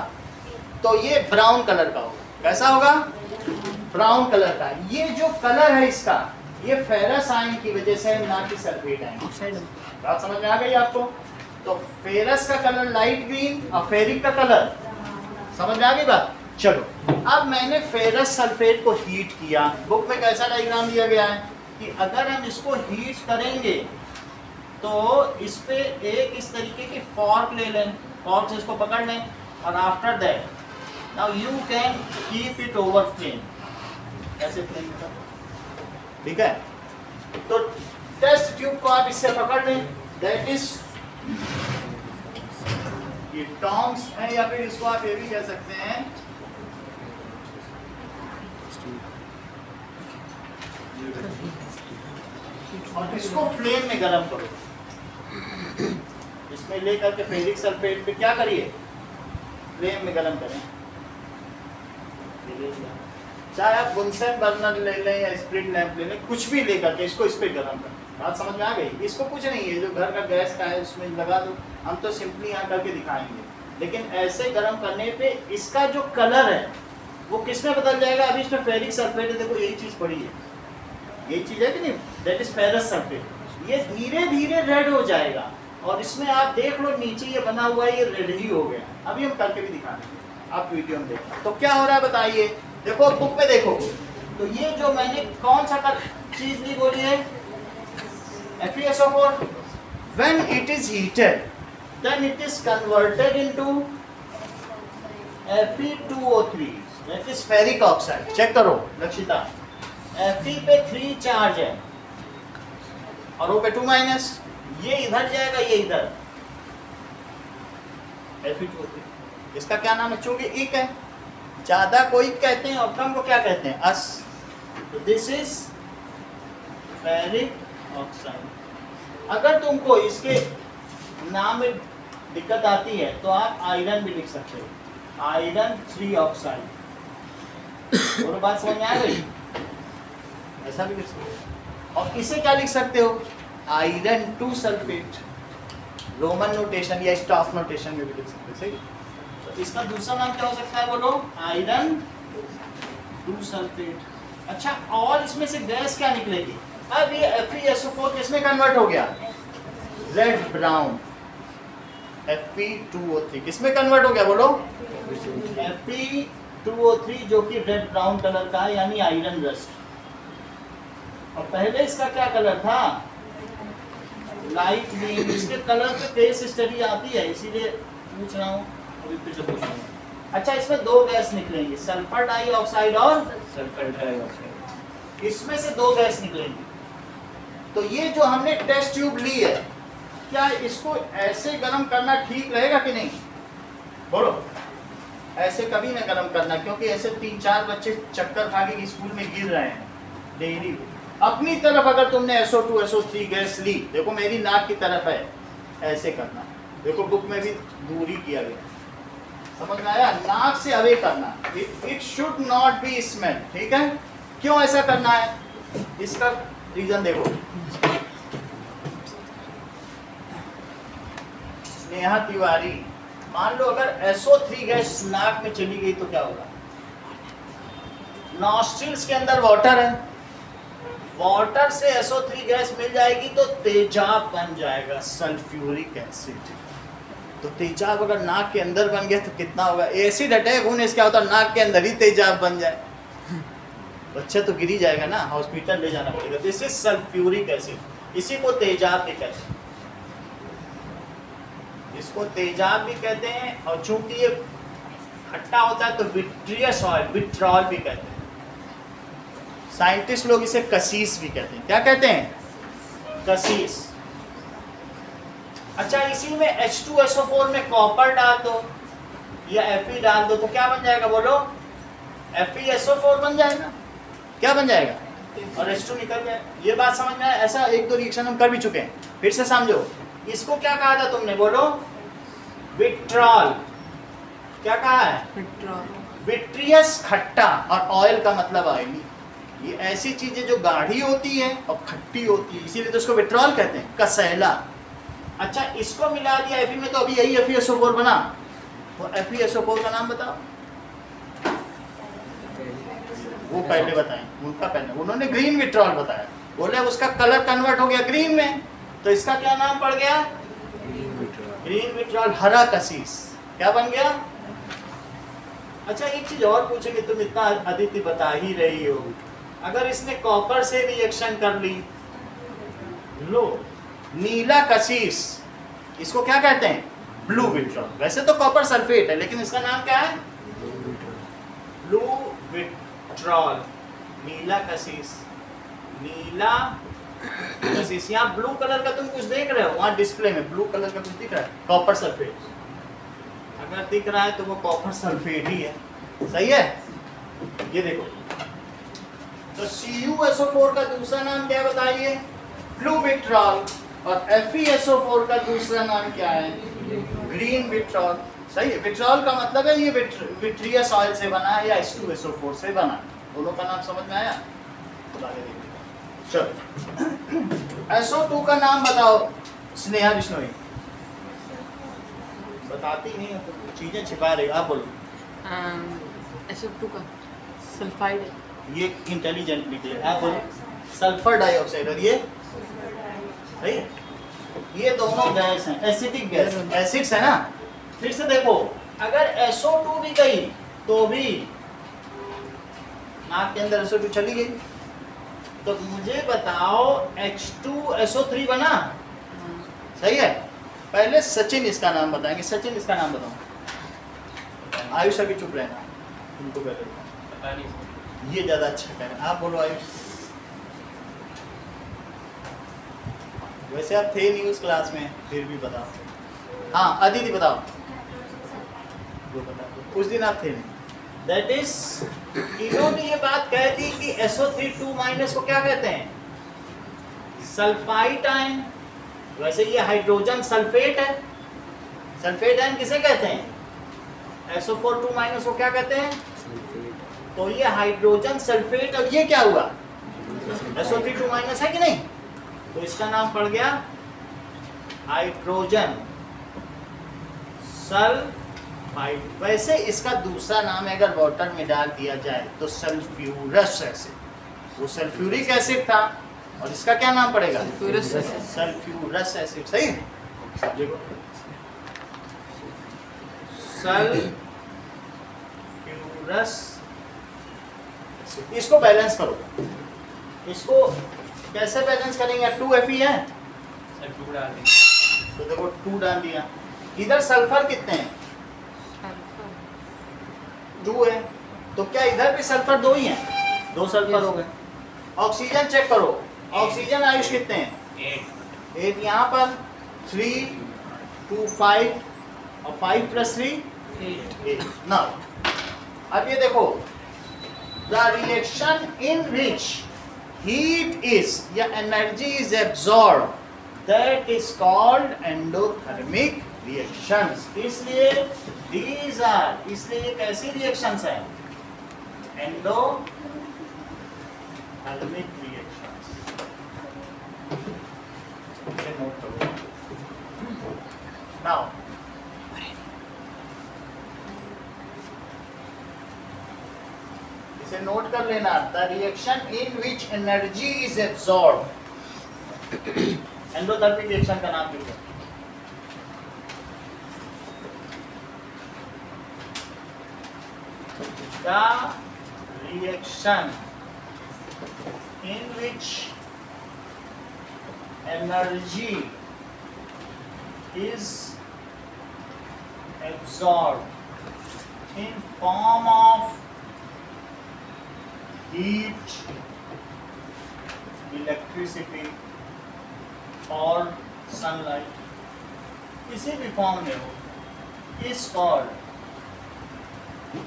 तो ये ब्राउन कलर का होगा। कैसा होगा? ब्राउन कलर का। ये जो कलर है इसका, ये फेरस आयन की वजह से है, ना कि सल्फेट आयन। बात समझ में आ गई आपको? तो फेरस का कलर लाइट ग्रीन और फेरिक का कलर, समझ में आ गई बात? चलो अब मैंने फेरस सल्फेट को हीट किया। बुक में कैसा डायग्राम दिया गया है कि अगर हम इसको हीट करेंगे तो इस पे एक इस तरीके की फॉर्क ले लें, फॉर्क से इसको पकड़ लें और after that now you can keep it over flame. ऐसे फ्लेम में, ठीक है? तो टेस्ट ट्यूब को आप इससे पकड़ लें, दैट इज ये टॉन्ग्स है, या फिर इसको आप ये भी कह सकते हैं और इसको फ्लेम में गर्म करो। इसमें लेकर के फेरिक सल्फेट पे क्या करिए? फ्लेम में गर्म करें। चाहे आप बुनसेन बर्नर ले लें या स्प्रिट लैंप ले लें, कुछ भी लेकर के इसको इस पे गर्म करें। बात समझ में आ गई? इसको कुछ नहीं है, जो घर का गैस का है उसमें लगा दो। हम तो सिंपली यहाँ करके दिखाएंगे, लेकिन ऐसे गर्म करने पे इसका जो कलर है वो किस में बदल जाएगा? अभी इसमें फेरिक सल्फेट है, देखो यही चीज पड़ी है, यही चीज है कि नहीं? That is ferrous sulphate. ये धीरे धीरे रेड हो जाएगा और इसमें आप देख लो नीचे ये बना हुआ है, ये रेड ही हो गया। अभी हम करके भी दिखा देंगे, आप वीडियो में देखना। तो क्या हो रहा है बताइए? देखो बुक पे देखो, तो ये जो मैंने कौन सा चीज ली बोली है? FeSO4। When it is heated, then it is converted into Fe2O3, that is ferric oxide। Check करो लक्षिता, Fe पे 3 चार्ज है और O पे 2-, ये इधर जाएगा, ये इधर। Fe2O3 इसका क्या नाम है? चूंकि इक है, ज्यादा को इक कहते हैं और कम को क्या कहते हैं? अस। तो दिस इज फेरिक ऑक्साइड। अगर तुमको इसके नाम में दिक्कत आती है तो आप आयरन भी लिख सकते हो, आयरन 3 ऑक्साइड। दोनों बात समझ में आ गई? ऐसा भी लिख सकते हो। और इसे क्या लिख सकते हो? आयरन 2 सल्फेट, रोमन नोटेशन या स्टाफ नोटेशन में भी लिख सकते हो। सही। तो इसका दूसरा नाम क्या हो सकता है बोलो? Iron 2 sulphate. अच्छा, और इसमें से गैस क्या निकलेगी? अब ये FeSO4 किसमें कन्वर्ट हो गया? Red brown. Fe2O3 किसमें कन्वर्ट हो गया बोलो? Fe2O3 जो कि रेड ब्राउन कलर का है, यानी आयरन रस्ट। और पहले इसका क्या कलर था? Light green. इसके कलर पे केस स्टडी आती है, इसीलिए पूछ रहा हूँ, अभी फिर से पूछ रहा हूँ। अच्छा, इसमें दो गैस निकलेंगी, सल्फर डाइऑक्साइड और सल्फर डाइऑक्साइड। इसमें से दो गैस निकलेंगी। तो ये जो हमने टेस्ट ट्यूब ली है, क्या इसको ऐसे गर्म करना ठीक रहेगा कि नहीं? बोलो। ऐसे कभी ना गर्म करना, क्योंकि ऐसे 3-4 बच्चे चक्कर खा के स्कूल में गिर रहे हैं डेली। अपनी तरफ अगर तुमने SO2 SO3 गैस ली, देखो मेरी नाक की तरफ है, ऐसे करना। देखो बुक में भी दूरी किया गया, समझ में आया? नाक से अवे करना। It should not be smell. ठीक है? क्यों ऐसा करना है? इसका रीजन देखो। स्नेहा तिवारी, मान लो अगर SO3 गैस नाक में चली गई तो क्या होगा? नॉस्ट्रिल्स के अंदर वाटर है, वाटर से SO3 गैस मिल जाएगी तो तेजाब बन जाएगा, सल्फ्यूरिक एसिड। तो तेजाब अगर नाक के अंदर बन गया तो कितना होगा? एसिड अटैक होने से क्या होता है? नाक के अंदर ही तेजाब बन जाए, बच्चा तो गिर ही जाएगा ना, हॉस्पिटल ले जाना पड़ेगा। दिस इज सल्फ्यूरिक एसिड, इसी को तेजाब भी कहते हैं, इसको तेजाब भी कहते हैं। और चूंकि ये खट्टा होता है तो विट्रियस ऑयल, विट्रॉल भी कहते हैं। साइंटिस्ट लोग इसे कसीस भी कहते हैं। क्या कहते हैं? कसीस। अच्छा, इसी में H2SO4 में कॉपर डाल दो या Fe डाल दो तो क्या बन जाएगा बोलो? FeSO4 बन जाएगा। क्या बन जाएगा? और H2 निकल जाएगा। ये बात समझ में आया? ऐसा 1-2 रिएक्शन हम कर भी चुके हैं, फिर से समझो। इसको क्या कहा था तुमने बोलो? विट्रॉल। क्या कहा है? विट्रियस खट्टा, और ऑयल का मतलब ऑयली। ये ऐसी चीजें जो गाढ़ी होती है और खट्टी होती है, इसीलिए तो इसको विट्रॉल कहते हैं, कसैला। अच्छा, इसको मिला दिया Fe में तो अभी यही FeSO4 बना। तो FeSO4 का नाम बताओ। वो पहले बताएं, उनका पहले। उन्होंने ग्रीन विट्रॉल बताया, बोले उसका कलर कन्वर्ट हो गया ग्रीन में, तो इसका क्या नाम पड़ गया? ग्रीन विट्रॉल, हरा कसीस। क्या बन गया? अच्छा, एक चीज और पूछेंगे, तुम इतना अदिति बता ही रही हो, अगर इसने कॉपर से रिएक्शन कर ली, लो नीला कसीस, इसको क्या कहते हैं? Blue vitriol. वैसे तो कॉपर सल्फेट है, लेकिन इसका नाम क्या है? ब्लू विट्रॉल, नीला कसीस। नीला कसीस। यहाँ ब्लू कलर का तुम कुछ देख रहे हो, वहाँ डिस्प्ले में ब्लू कलर का कुछ दिख रहा है? Copper sulphate. अगर दिख रहा है तो वो कॉपर सल्फेट ही है। सही है? ये देखो, तो CuSO4 का दूसरा नाम क्या बताइए? Blue vitriol. और FeSO4 का दूसरा नाम क्या है? Green vitriol. सही है? विट्रॉल का मतलब है ये विट्रियस ऑयल से बना है या H2SO4 से बना है। दोनों का नाम समझ में आया? तो आगे देखिए। चलो, SO2 का नाम बताओ स्नेहा बिश्नोई। बताती नहीं हो तो चीजें छिपा रही, आप बोलो। SO2 का सल्फाइड है। ये इंटेलिजेंट निकले। आप बोलो। Sulphur dioxide. और ये सही है? ये दोनों गैस हैं, एसिडिक गैस, एसिड्स है ना। फिर से देखो, अगर SO2 भी गई तो भी नाक के अंदर SO2 चली गई, तो मुझे बताओ H2SO3 बना। सही है? पहले सचिन इसका नाम बताएंगे। सचिन इसका नाम बताओ। आयुष अभी चुप रहना, तुमको पहले पता नहीं। ये ज्यादा अच्छा कह रहे हैं। आप बोलो आयुष। वैसे आप थे नहीं उस क्लास में, फिर भी बताओ। हाँ अदिति बताओ। जो बताओ, उस दिन आप थे नहीं। दैट इज, इन्होंने ये बात कह दी कि SO3 2- को क्या कहते हैं? Sulphide ion. वैसे ये हाइड्रोजन सल्फेट है। सल्फेट आयन किसे कहते हैं? SO4 2- को क्या कहते हैं? तो ये हाइड्रोजन सल्फेट और ये क्या हुआ SO3 है कि नहीं, तो इसका नाम पड़ गया हाइड्रोजन सल्फाइड। वैसे इसका दूसरा नाम है अगर वाटर में डाल दिया जाए तो सल्फ्यूरस एसिड। वो सल्फ्यूरिक एसिड था और इसका क्या नाम पड़ेगा सल्फ्यूरस एसिड। सही देखो सल्फ्यूरस। इसको बैलेंस करो, इसको कैसे बैलेंस करेंगे? 2Fe है तो देखो 2 डाल दिया। इधर सल्फर कितने हैं 2 है, तो क्या इधर भी सल्फर 2 ही हैं? 2 सल्फर हो गए। ऑक्सीजन चेक करो, ऑक्सीजन आयुष कितने हैं 8। यहाँ पर 3 2 5 और 5 + 3 8 ना। अब ये देखो the reaction in which heat is या energy is absorbed that is called endothermic reactions। इसलिए these are, इसलिए कैसी reactions हैं endothermic reactions। इसे नोट करो। Now इसे नोट कर लेना, the reaction in which energy is absorbed. Endothermic reaction का नाम लिखो। The reaction in which energy is absorbed in form of heat, electricity और sunlight, किसी भी फॉर्म में हो, is called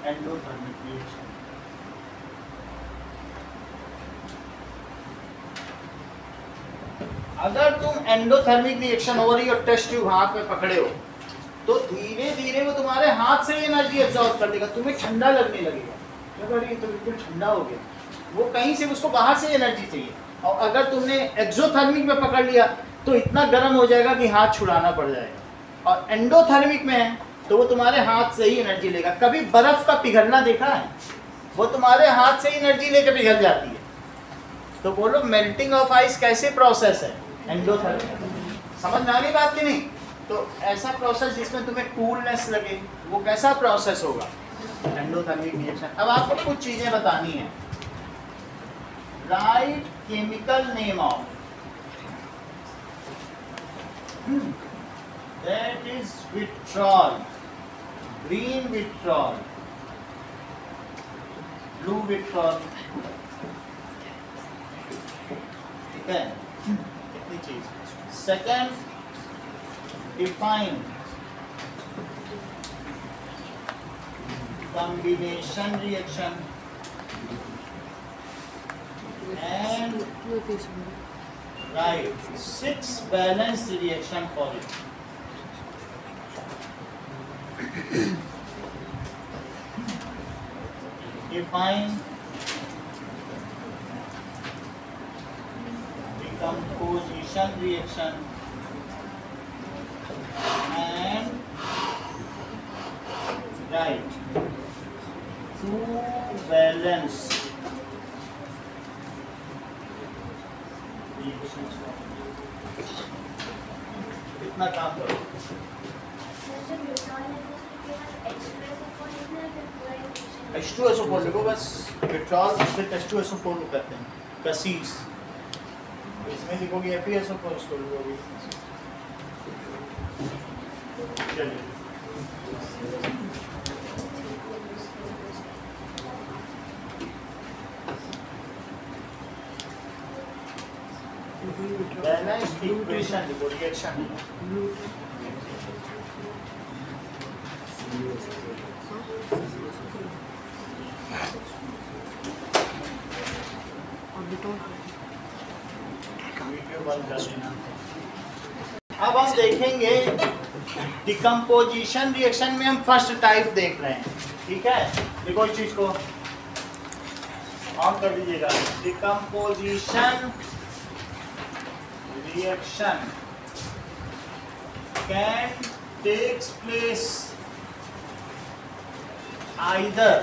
endothermic reaction। अगर तुम एंडोथर्मिक रिएक्शन हो रही और टेस्ट ट्यूब हाथ में पकड़े हो तो धीरे धीरे वो तुम्हारे हाथ से एनर्जी एब्जॉर्ब कर लेगा, तुम्हें ठंडा लगने लगेगा, ये तो बिल्कुल ठंडा हो गया। वो कहीं से उसको बाहर से एनर्जी चाहिए। और अगर तुमने एक्सोथर्मिक में पकड़ लिया तो इतना गर्म हो जाएगा कि हाथ छुड़ाना पड़ जाएगा। और एंडोथर्मिक में है तो वो तुम्हारे हाथ से ही एनर्जी लेगा। कभी बर्फ का पिघलना देखा है? वो तुम्हारे हाथ से एनर्जी लेकर पिघल जाती है। तो बोलो मेल्टिंग ऑफ आइस कैसे प्रोसेस है? एंडोथर्मिक। समझ में आ गई बात की नहीं? तो ऐसा प्रोसेस जिसमें तुम्हें कूलनेस लगे वो कैसा प्रोसेस होगा? Endothermic reaction. अब आपको कुछ चीजें बतानी है। Right chemical name of that is vitriol, green vitriol, blue vitriol. ठीक है, इतनी चीज। Second, define combination reaction and write 6 balanced reaction for it। Define decomposition reaction and write 2 balance reactions। इतना काम करो। H2SO4 लिखो बस। पेट्रोल से H2SO4 को करते हैं कसीस। इसमें लिखोगे FeSO4, इसको लिखोगे। चलिए बैलेंस्ड इक्वेशन लिखो, रिएक्शन। वीडियो बंद कर देना। अब हम देखेंगे डिकम्पोजिशन रिएक्शन में हम फर्स्ट टाइप देख रहे हैं। ठीक है, देखो इस चीज को। ऑन कर दीजिएगा। Decomposition reaction can takes place either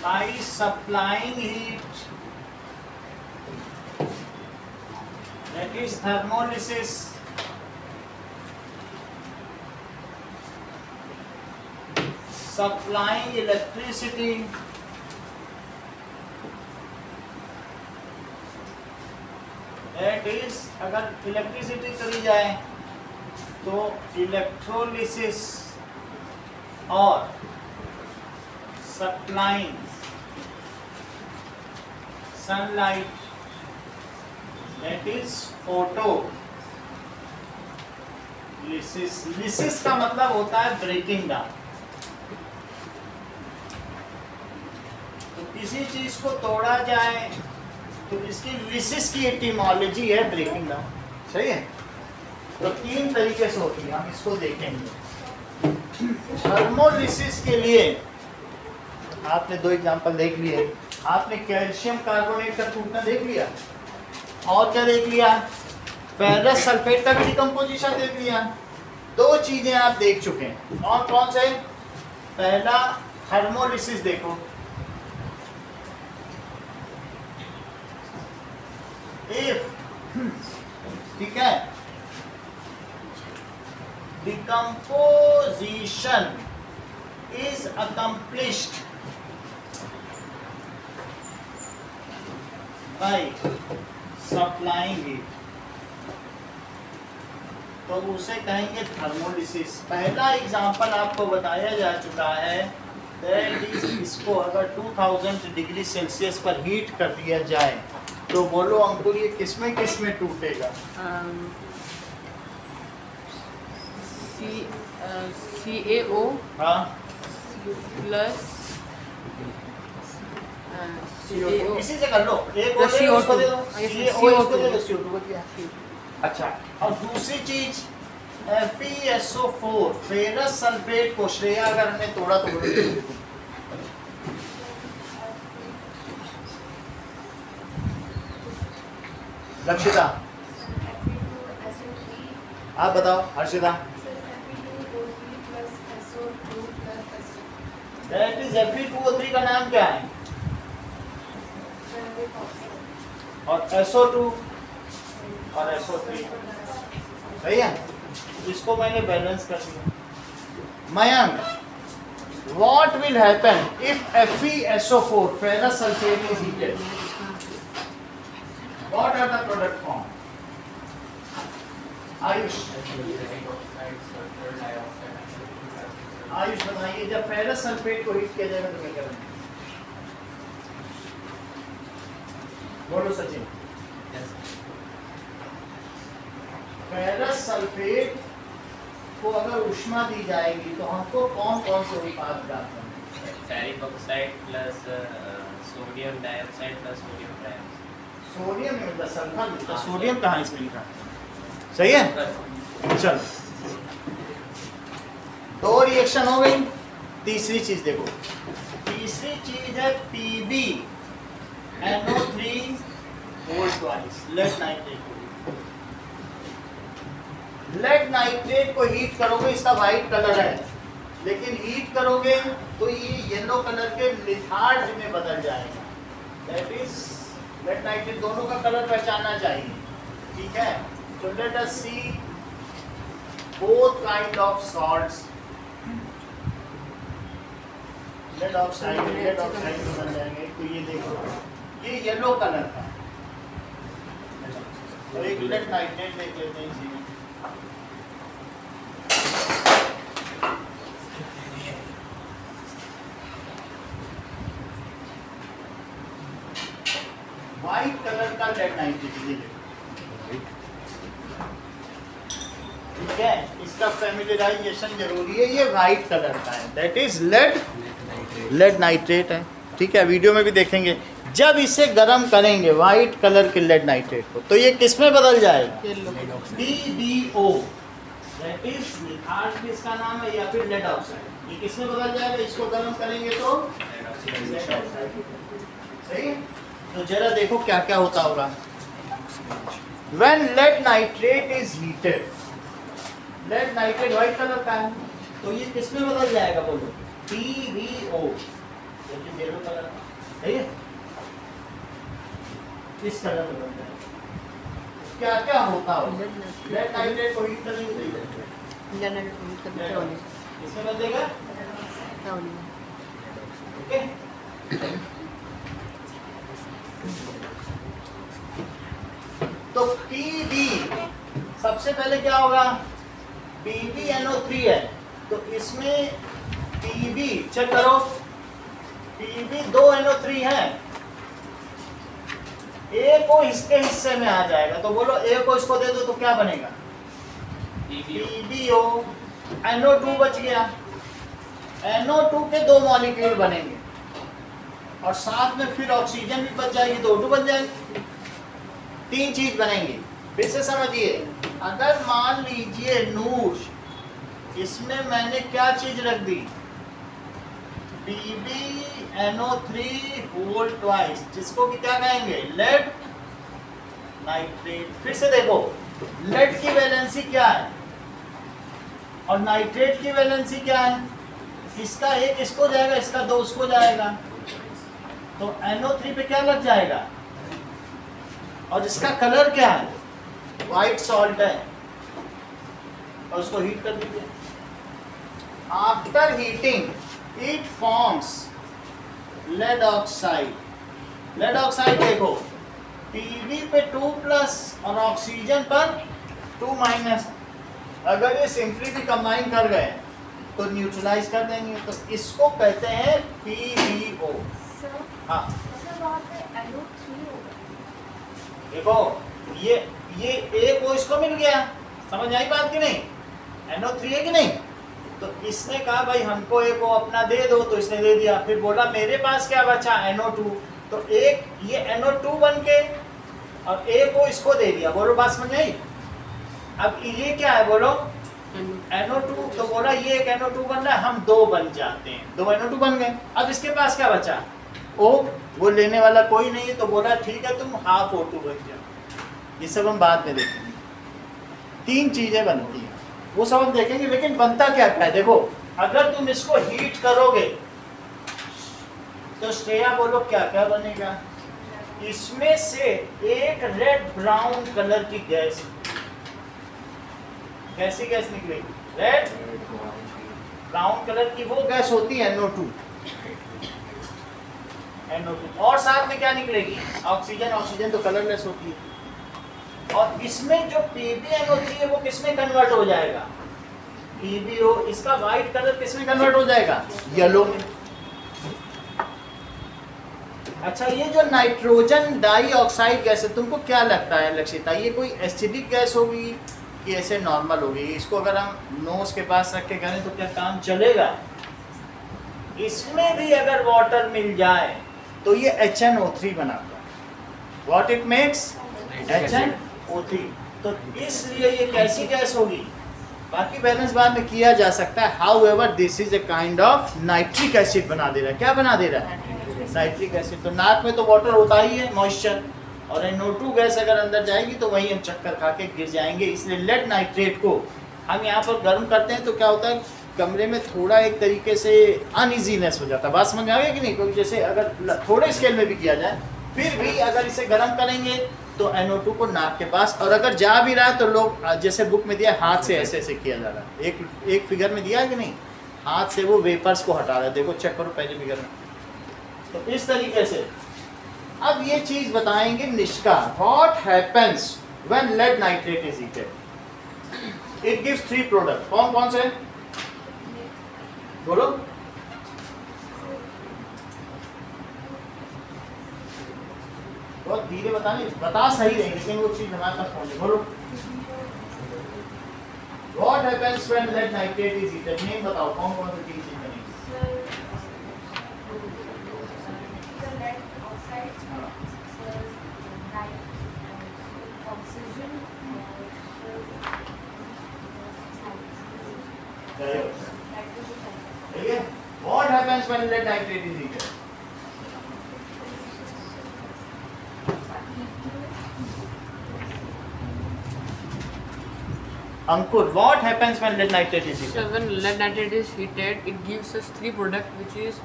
by supplying heat, that is thermolysis, supplying electricity, that is अगर इलेक्ट्रिसिटी करी जाए तो इलेक्ट्रोलिसिस और supplying sunlight, that is photolysis. Lysis का मतलब होता है ब्रेकिंग डाउन। तो किसी चीज को तोड़ा जाए तो इसकी लिसिस की एटिमोलॉजी है ब्रेकिंग डाउन। सही है। तो 3 तरीके से होती है, हम इसको देखेंगे। थर्मोलिसिस के लिए आपने 2 एग्जांपल देख लिए। आपने कैल्शियम कार्बोनेट का टूटना देख लिया, और क्या देख लिया, फेरस सल्फेट का भी डिकम्पोजिशन देख लिया। 2 चीजें आप देख चुके हैं। कौन कौन से? पहला थर्मोलिसिस देखो, इफ, ठीक है, decomposition is accomplished by supplying heat, तो उसे कहेंगे थर्मोलिसिस। पहला एग्जांपल आपको बताया जा चुका है, दैट इज इसको अगर 2000 डिग्री सेल्सियस पर हीट कर दिया जाए तो बोलो अंकुर ये किसमें टूटेगा? CaO हाँ, प्लस CO2 इसी से कर लो। एक और CO2 उसको दे दो, CO2 इसको दे दो, CO2 को दिया। अच्छा, और दूसरी चीज FeSO4 फेरस सल्फेट को श्रेया अगर हमने तोड़ा तो बोलो लक्षिता, आप बताओ। हर्षिता, दैट इज Fe2O3 का नाम क्या है? और SO2 और SO3, सही है। इसको मैंने बैलेंस कर दिया। Mayank, what will happen if FeSO4 ferrous sulphate is heated? What are the product form? Ayush बताइए, जब फेरस सल्फेट को हीट किया जाएगा तो क्या करेंगे? बोलो सचिन। फेरस सल्फेट को अगर ऊष्मा दी जाएगी तो हमको कौन कौन से उत्पाद प्राप्त होंगे? Ferric oxide plus sodium dioxide plus sodium trioxide. Sodium में मतलब सल्फर मिलता है, सोडियम कहाँ इसमें लिखा है? सही है। चलो, 2 रिएक्शन हो गई। तीसरी चीज देखो, तीसरी चीज है PbNO3 lead nitrate. Lead nitrate को हीट करोगे, इसका व्हाइट कलर है, लेकिन हीट करोगे तो ये येलो कलर के लिथार्ज में बदल जाएगा। दैट इज लेड नाइट्रेट, दोनों का कलर पहचानना चाहिए, ठीक है। So let us see both kind of salts. Lead oxide बन जाएंगे। तो ये देखो, ये येलो कलर का, तो एक लेड नाइट्रेट देख लेते हैं इसी में। व्हाइट कलर का लेड नाइट्रेट, ये देखो, ठीक है। इसका फैमिलियराइजेशन जरूरी है। ये व्हाइट कलर का है, दैट इज लेड नाइट्रेट है, ठीक है। वीडियो में भी देखेंगे। जब इसे गर्म करेंगे व्हाइट कलर के लेड नाइट्रेट को, तो ये किस में बदल जाएगा? PbO, दैट इज लिथार्ज इसका नाम है, या फिर लेड ऑक्साइड। ये किस में बदल जाएगा? इसको गर्म करेंगे तो सही है? तो जरा देखो क्या क्या होता होगा। When lead nitrate is heated, lead nitrate white colour का है, तो ये किसमें बदल जाएगा बोलो? PbO, जबकि येलो कलर का, सही है? इस कलर में बदल जाएगा। क्या क्या होता होगा? लेड नाइट्रेट को हीट करने के लिए इसमें बदलेगा, ओके? तो Pb सबसे पहले क्या होगा? PbNO3 है, तो इसमें Pb चेक करो, Pb 2 NO3 है, A को इसके हिस्से में आ जाएगा, तो बोलो A को इसको दे दो तो क्या बनेगा? PbO, NO2 बच गया, NO2 के 2 मॉलिक्यूल बनेंगे और साथ में फिर ऑक्सीजन भी बच जाएगी, तो O2 बन जाएगी, 3 चीज बनेंगी। फिर से समझिए, अगर मान लीजिए नूर, इसमें मैंने क्या चीज रख दी? PbNO3 होल ट्वाइस, जिसको कि क्या कहेंगे? Lead nitrate. फिर से देखो, लेड की वैलेंसी क्या है और नाइट्रेट की वैलेंसी क्या है? इसका 1 इसको जाएगा, इसका 2 उसको जाएगा, तो NO3 पे क्या लग जाएगा? और इसका कलर क्या है? व्हाइट सॉल्ट है, और उसको हीट कर दीजिए। After heating it forms lead oxide. Lead oxide देखो, Pb पे 2+ और ऑक्सीजन पर 2-। अगर ये सिंपली भी कंबाइन कर गए तो न्यूट्रलाइज कर देंगे, तो इसको कहते हैं PbO। हाँ देखो, ये A को इसको मिल गया, समझ आई बात कि नहीं? NO3 है कि नहीं? तो इसने कहा भाई हमको A को अपना दे दो, तो इसने दे दिया। फिर बोला मेरे पास क्या बचा? NO2, तो एक ये NO2 बन के और A को इसको दे दिया। बोलो बात समझ आई? अब ये क्या है बोलो? NO2, तो बोला ये एक NO2 बन रहा है, हम 2 बन जाते हैं, 2 NO2 बन गए। अब इसके पास क्या बचा? O, वो लेने वाला कोई नहीं है, तो बोला ठीक है तुम हाफ O2 बन जाओ। ये सब हम बाद में देखेंगे, 3 चीजें बनती हैं, वो सब हम देखेंगे। लेकिन बनता क्या क्या है देखो, अगर तुम इसको हीट करोगे तो श्रेया बोलो क्या क्या बनेगा? इसमें से एक रेड ब्राउन कलर की गैस, कैसी गैस निकलेगी? रेड ब्राउन कलर की वो गैस होती है NO2। और साथ में क्या निकलेगी? ऑक्सीजन। ऑक्सीजन तो कलरलेस होती है। और इसमें जो PbNO3 है वो किसमें कन्वर्ट हो जाएगा? PbO। इसका व्हाइट कलर किसमें कन्वर्ट हो जाएगा? येलो में। अच्छा, ये जो नाइट्रोजन डाइऑक्साइड गैस है, तुमको क्या लगता है लक्षिता, ये कोई एसिडिक गैस होगी कि ऐसे नॉर्मल होगी? इसको अगर हम नोज के पास रख के करें तो क्या काम चलेगा? इसमें भी अगर वाटर मिल जाए तो ये HNO3 बनाता है। What it makes? HNO3। तो इसलिए ये कैसी गैस होगी? बाकी बैलेंस बाद में किया जा सकता है। However this is a kind of nitric acid बना दे रहा है। क्या बना दे रहा है? Nitric acid. तो नाक में तो वाटर होता ही है, मॉइस्चर, और NO2 गैस अगर अंदर जाएगी तो वही हम चक्कर खा के गिर जाएंगे। इसलिए लेड नाइट्रेट को हम यहाँ पर गर्म करते हैं तो क्या होता है, कमरे में थोड़ा एक तरीके से अनइजीनेस हो जाता है। बात समझ में आ गया कि नहीं? क्योंकि जैसे अगर थोड़े स्केल में भी किया जाए, फिर भी अगर इसे गर्म करेंगे तो NO2 को नाक के पास, और अगर जा भी रहा है तो लोग जैसे बुक में दिया हाथ से ऐसे ऐसे किया जा रहा है। एक फिगर में दिया है कि नहीं, हाथ से वो वेपर्स को हटा रहा है। देखो चेक करो पहले फिगर में, तो इस तरीके से। अब ये चीज बताएंगे Nishka, what happens when lead nitrate is heated. It gives 3 product. कौन कौन से बोलो? बहुत धीरे बताने, बता सही रही लेकिन वो चीज हमारे पास पहुंचे। बोलो what happens when lead nitrate is heated. Name बताओ कौन कौन सी 3 चीज बनेगी? What happens when lead nitrate is heated? Ankur, what happens when lead nitrate is So heated? when lead nitrate is heated, it gives us three products, which is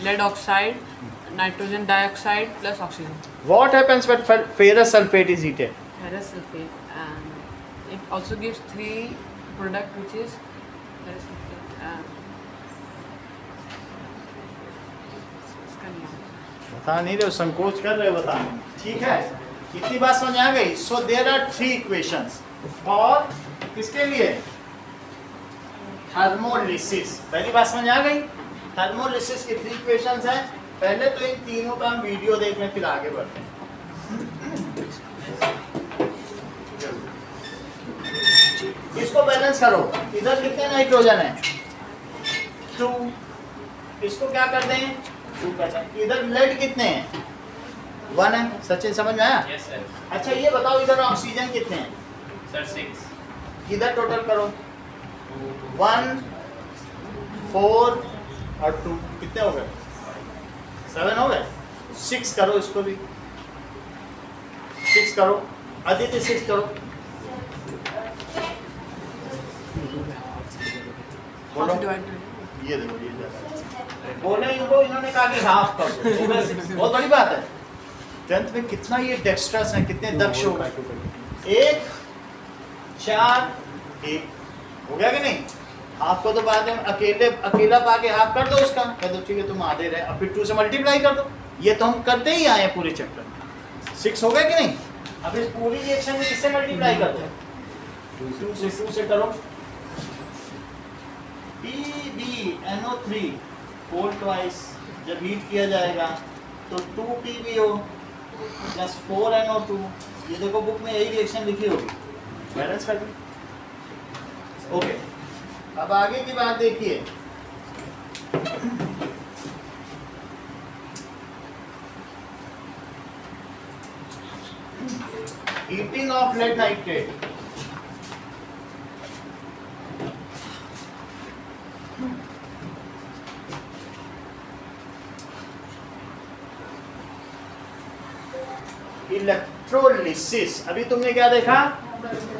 lead oxide, nitrogen dioxide plus oxygen. What happens when ferrous sulfate is heated? Ferrous sulfate, and it also gives three products, which is ferrous sulfate and इसका नहीं आता। बता नहीं रहे हो, संकोच कर रहे हो बताने। ठीक है, इतनी बात समझ आ गई। सो देयर आर 3 इक्वेशंस और किसके लिए? थर्मोलिसिस। पहली बात समझ आ गई? थर्मोलिसिस की 3 इक्वेशंस हैं। पहले तो इन तीनों का हम वीडियो देख लें, फिर आगे बढ़ते हैं। इसको बैलेंस करो। इधर कितने नाइट्रोजन है? 2। इसको क्या कर दें? 2 कर दें। इधर लेड कितने हैं? 1 है। सचिन समझ में आया? Yes sir. अच्छा ये बताओ इधर ऑक्सीजन कितने हैं? Sir 6. इधर टोटल करो। 1 4 और 2 कितने हो गए? 7 हो गए। 6 करो इसको भी। 6 करो। आदित्य 6 करो। बोलो। ये देखो ये बोले इनको, इन्होंने कहा कि हाफ कर दो। बहुत बड़ी बात है। 10th में कितना ये डेक्स्ट्रस है, कितने दक्ष हो गए। 1 4 1 हो गया कि नहीं? हाफ को तो बाद में अकेला पाके हाफ कर दो उसका, कह दो ठीक है तुम आधे रहे, अब फिर 2 से मल्टीप्लाई कर दो। ये तो हम करते ही आए हैं पूरे चैप्टर में। 6 हो गया कि नहीं? अब इस पूरी रिएक्शन में किससे मल्टीप्लाई कर दो? 2 से करो। PbNO3 4 ट्वाइस जब हीट किया जाएगा तो 2 PbO प्लस 4 NO2। ये देखो बुक में यही रिएक्शन लिखी होगी, बैलेंस कर दो। ओके, अब आगे की बात देखिए। Heating of lead nitrate. Electrolysis. अभी तुमने क्या देखा?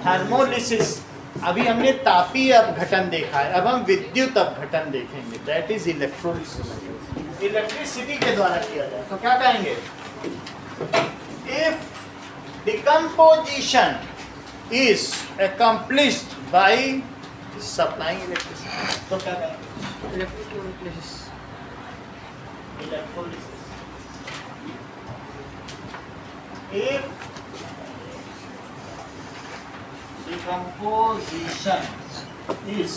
थर्मोलिसिस। अभी हमने तापीय अपघटन देखा है, अब हम विद्युत अपघटन देखेंगे। That is electrolysis. इलेक्ट्रिसिटी के द्वारा किया जाए तो क्या कहेंगे? If decomposition is accomplished by supplying electricity तो क्या कहेंगे? Electrolysis. Electrolysis. If decomposition is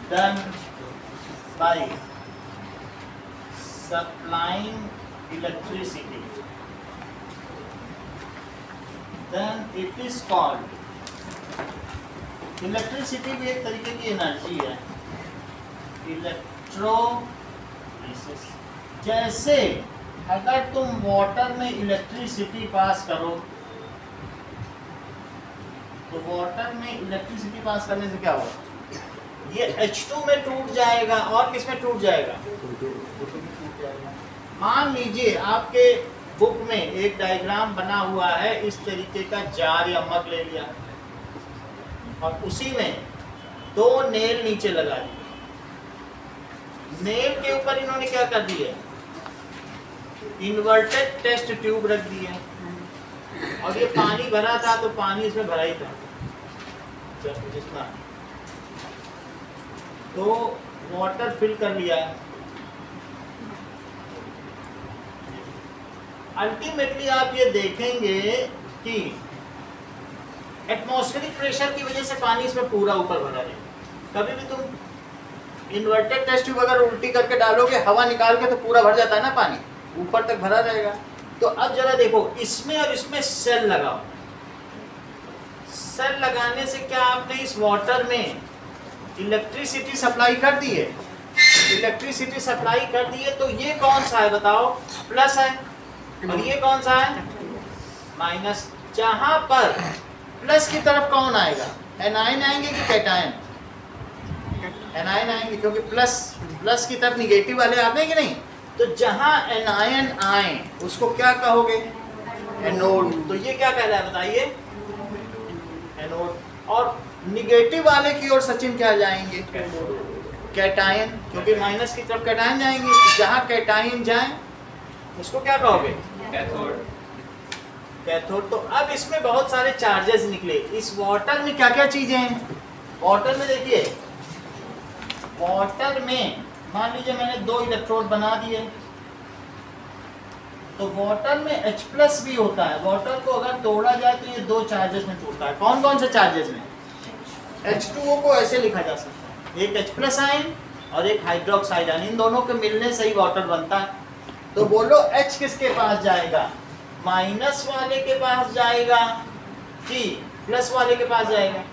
done by supplying electricity, then it is called, electricity भी एक तरीके की एनर्जी है, इलेक्ट्रोलिसिस। जैसे अगर तुम वाटर में इलेक्ट्रिसिटी पास करो तो वाटर में इलेक्ट्रिसिटी पास करने से क्या होगा? ये H2 में टूट जाएगा और किस में टूट जाएगा? मान लीजिए आपके बुक में एक डायग्राम बना हुआ है, इस तरीके का जार या मग ले लिया और उसी में 2 नेल नीचे लगा दिए। नेल के ऊपर इन्होंने क्या कर दिया? इन्वर्टेड टेस्ट ट्यूब रख दिए और ये पानी भरा था तो पानी इसमें भरा ही था जितना, तो वाटर फिल कर लिया। अल्टीमेटली आप ये देखेंगे कि एटमॉस्फेरिक प्रेशर की वजह से पानी इसमें पूरा ऊपर भरा रहेगा। कभी भी तुम इन्वर्टेड टेस्ट ट्यूब अगर उल्टी करके डालोगे, हवा निकाल के तो पूरा भर जाता है ना, पानी ऊपर तक भरा रहेगा। तो अब जरा देखो, इसमें और इसमें सेल लगाओ। सेल लगाने से क्या आपने इस वाटर में इलेक्ट्रिसिटी सप्लाई कर दी है? इलेक्ट्रिसिटी सप्लाई कर दी है, तो ये कौन सा है बताओ? प्लस है। और ये कौन सा है? माइनस। जहां पर प्लस की तरफ कौन आएगा? एनायन आएंगे कि कैटायन? एनायन आएंगे, क्योंकि प्लस की तरफ निगेटिव वाले आते हैं कि नहीं? तो जहां एनायन आए उसको क्या कहोगे? एनोड। तो ये क्या कह रहा है बताइए? एनोड। और निगेटिव वाले की ओर सचिन क्या जाएंगे? कैटायन, क्योंकि माइनस की तरफ कैटायन जाएंगे। जहां कैटायन जाए उसको क्या कहोगे? कैथोड। कैथोड। तो अब इसमें बहुत सारे चार्जेस निकले। इस वाटर में क्या क्या चीजें हैं? वाटर में देखिए, वाटर में मान लीजिए मैंने 2 इलेक्ट्रोड बना दिए, तो वाटर में H प्लस भी होता है। वाटर को अगर तोड़ा जाए तो ये 2 चार्जेस में टूटता है। कौन कौन से चार्जेस में? H2O को ऐसे लिखा जा सकता है, एक H प्लस आयन और एक हाइड्रोक्साइड आयन, इन दोनों के मिलने से ही वाटर बनता है। तो बोलो H किसके पास जाएगा? माइनस वाले के पास जाएगा कि प्लस वाले के पास जाएगा?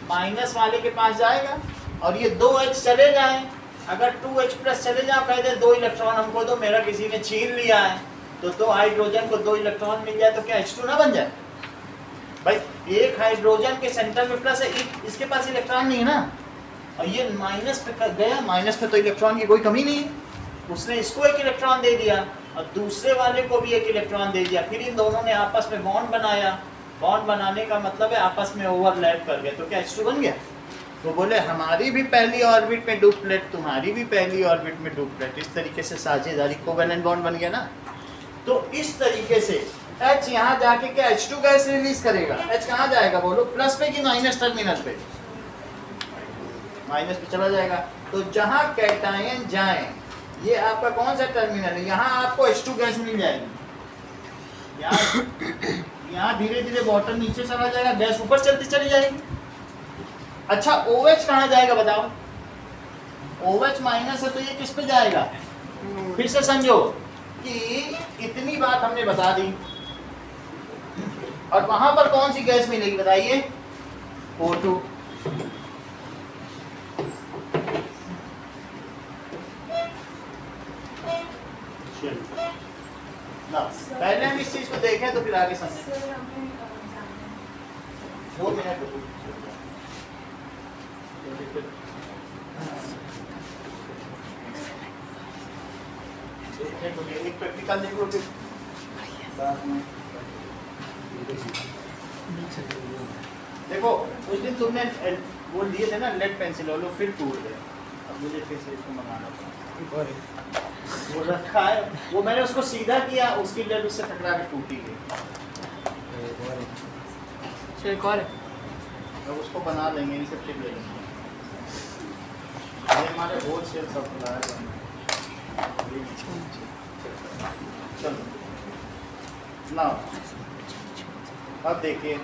माइनस वाले के पास जाएगा। और ये 2H चले जाएं, अगर 2H प्लस चले जाओ, कह दे 2 इलेक्ट्रॉन हमको दो, मेरा किसी ने छीन लिया है, तो 2 हाइड्रोजन को 2 इलेक्ट्रॉन मिल जाए तो क्या H2 ना बन जाए? भाई एक हाइड्रोजन के सेंटर में प्लस है, इसके पास इलेक्ट्रॉन नहीं है ना, और ये माइनस पे गया, माइनस पे तो इलेक्ट्रॉन की कोई कमी नहीं है, उसने इसको एक इलेक्ट्रॉन दे दिया और दूसरे वाले को भी एक इलेक्ट्रॉन दे दिया, फिर इन दोनों ने आपस में बॉन्ड बनाया। बॉन्ड बनाने का मतलब है आपस में ओवरलैप कर गए, तो क्या H2 बन गया? तो बोले हमारी भी पहली ऑर्बिट में डुप्लेट, तुम्हारी भी पहली ऑर्बिट में डुप्लेट, इस तरीके से साझेदारी, कोवेलेंट बॉन्ड बन गया ना। तो इस तरीके से H यहाँ जाके क्या H2 गैस रिलीज करेगा? H कहाँ जाएगा बोलो? प्लस पे कि माइनस टर्मिनल पे? माइनस पे चला जाएगा। तो जहाँ कैटायन जाए, ये आपका कौन सा टर्मिनल है? यहाँ आपको H2 गैस मिल जाएगी। यहाँ धीरे धीरे वाटर नीचे चला जाएगा, गैस ऊपर चलती चली जाएगी। अच्छा OH कहाँ जाएगा बताओ? OH माइनस है तो ये किस पे जाएगा? फिर से समझो कि इतनी बात हमने बता दी, और वहां पर कौन सी गैस मिलेगी बताइए? O2। पहले हम इस चीज को देखें तो फिर आगे समझें। 2 मिनट रुको। एक प्रैक्टिकल देख लो फिर देखो, उस दिन तुमने वो लिए थे ना लेड पेंसिल, वो फिर टूट गए। अब मुझे फिर से इसको मंगाना पड़ा। वो रखा है, वो मैंने उसको सीधा किया, उसकी लेड उससे टकरा के टूटी गई। एक और है, अब उसको बना लेंगे, इनसे फिर ले लेंगे। ये हमारे होलसेल सप्लायर है। चलो ना, अब देखिए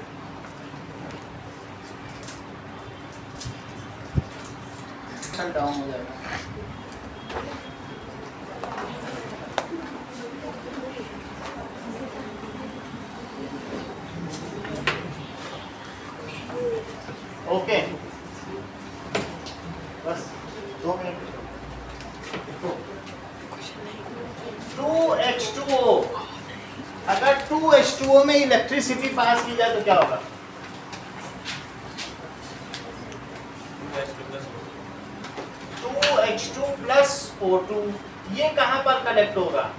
डाउन हो जाएगा। ओके, बस 2 मिनट। 2H2O, अगर 2H2O में इलेक्ट्रिसिटी पास की जाए तो क्या होगा? 2H2 प्लस O2, ये कहां पर कलेक्ट होगा?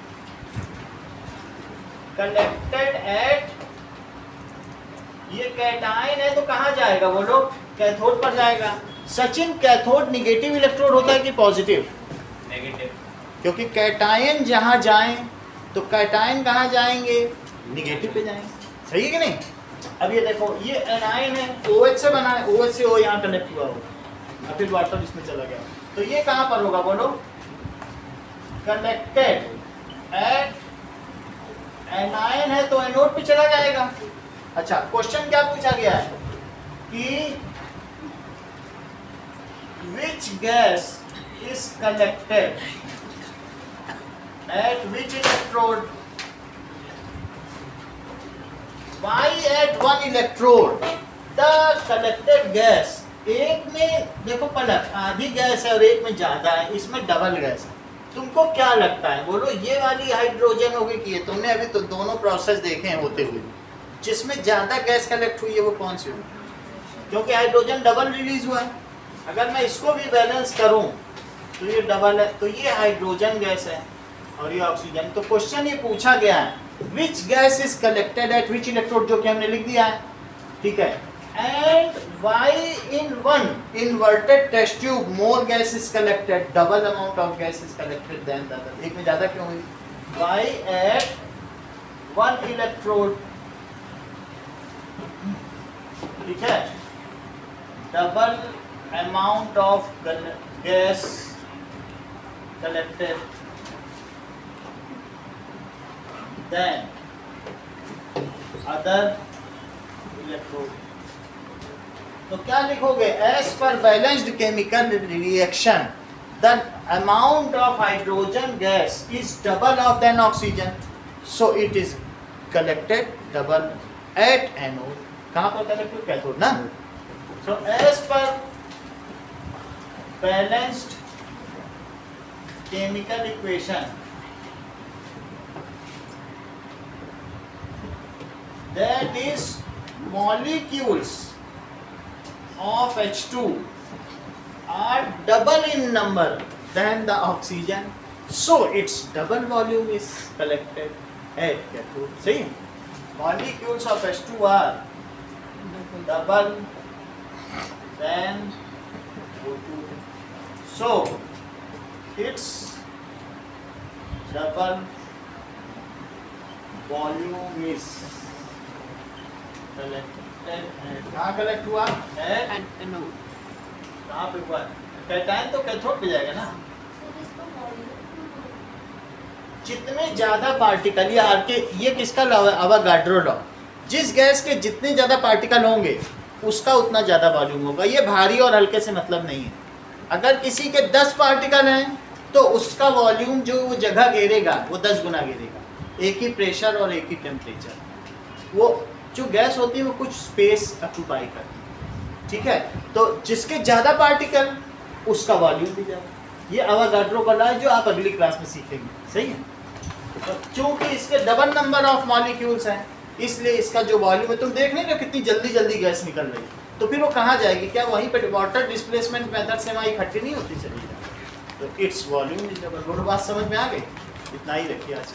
कलेक्टेड एट, ये कैटायन है तो कहां जाएगा बोलो? कैथोड पर जाएगा। सचिन, कैथोड निगेटिव इलेक्ट्रोड होता है कि पॉजिटिव? नेगेटिव। क्योंकि कैटायन जहां जाएं तो कैटायन कहां जाएंगे? निगेटिव पे जाएंगे, सही है कि नहीं? अब ये देखो, ये एनायन है, OH से बना है, OH से O यहाँ कनेक्ट हुआ होगा, फिर वाटर इसमें चला गया, तो ये कहां पर होगा बोलो? कनेक्टेड एट, एनायन है तो एनोड पे चला जाएगा। अच्छा, क्वेश्चन क्या पूछा गया है कि which gas is collected at which electrode? Why at one electrode? The collected gas, एक में देखो पलक, आधी गैस है और एक में ज्यादा है, इसमें डबल गैस है। तुमको क्या लगता है बोलो, ये वाली हाइड्रोजन होगी कि ये? तुमने अभी तो दोनों प्रोसेस देखे हैं होते हुए, जिसमें ज्यादा गैस कलेक्ट हुई है वो कौन सी होगी? क्योंकि हाइड्रोजन डबल रिलीज हुआ है। अगर मैं इसको भी बैलेंस करूं तो ये डबल है, तो ये हाइड्रोजन गैस है और ये ऑक्सीजन। तो क्वेश्चन ये पूछा गया है which gas is collected at which electrode, जो कि हमने लिख दिया है। ठीक है। And Y in one inverted test tube more gas is collected, double amount of gas is collected then the other. एक में ज्यादा क्यों हुई? वाई एट वन इलेक्ट्रोड, ठीक है, double amount of gas collected then other electrode. तो क्या लिखोगे? As per balanced chemical reaction the amount of hydrogen gas is double of then oxygen, so it is collected double at anode. कहाँ पर collected? Cathode ना। So as per balanced chemical equation that is molecules of H2 are double in number than the oxygen, so its double volume is collected at cathode. सही है? Molecules of H2 are double than O2, so its double volume is collected. कहाँ collect हुआ? Anode. कहाँ पे हुआ? Cation तो cathode पे जाएगा ना। जितने ज्यादा पार्टिकल, ये आरके, ये किसका लॉ है? Avogadro law. जिस गैस के जितने ज्यादा पार्टिकल होंगे उसका उतना ज्यादा वॉल्यूम होगा। ये भारी और हल्के से मतलब नहीं है। अगर किसी के 10 पार्टिकल हैं तो उसका वॉल्यूम जो वो जगह घेरेगा वो 10 गुना घेरेगा। एक ही प्रेशर और एक ही टेम्परेचर, वो जो गैस होती है वो कुछ स्पेस ऑक्यूपाई करती है, ठीक है। तो जिसके ज़्यादा पार्टिकल उसका वॉल्यूम भी ज़्यादा। ये अवोगाड्रो का लॉ है जो आप अगली क्लास में सीखेंगे, सही है। तो चूंकि इसके डबल नंबर ऑफ मॉलिक्यूल्स हैं इसलिए इसका जो वॉल्यूम है, तुम देख नहीं रहे कितनी जल्दी जल्दी गैस निकल रही है, तो फिर वो कहाँ जाएगी? क्या वहीं पर वाटर डिस्प्लेसमेंट मेथड से वहाँ इकट्ठी नहीं होती चली जाए? तो इट्स वॉल्यूम इज डबल। बात समझ में आ गई? इतना ही रखिए आज।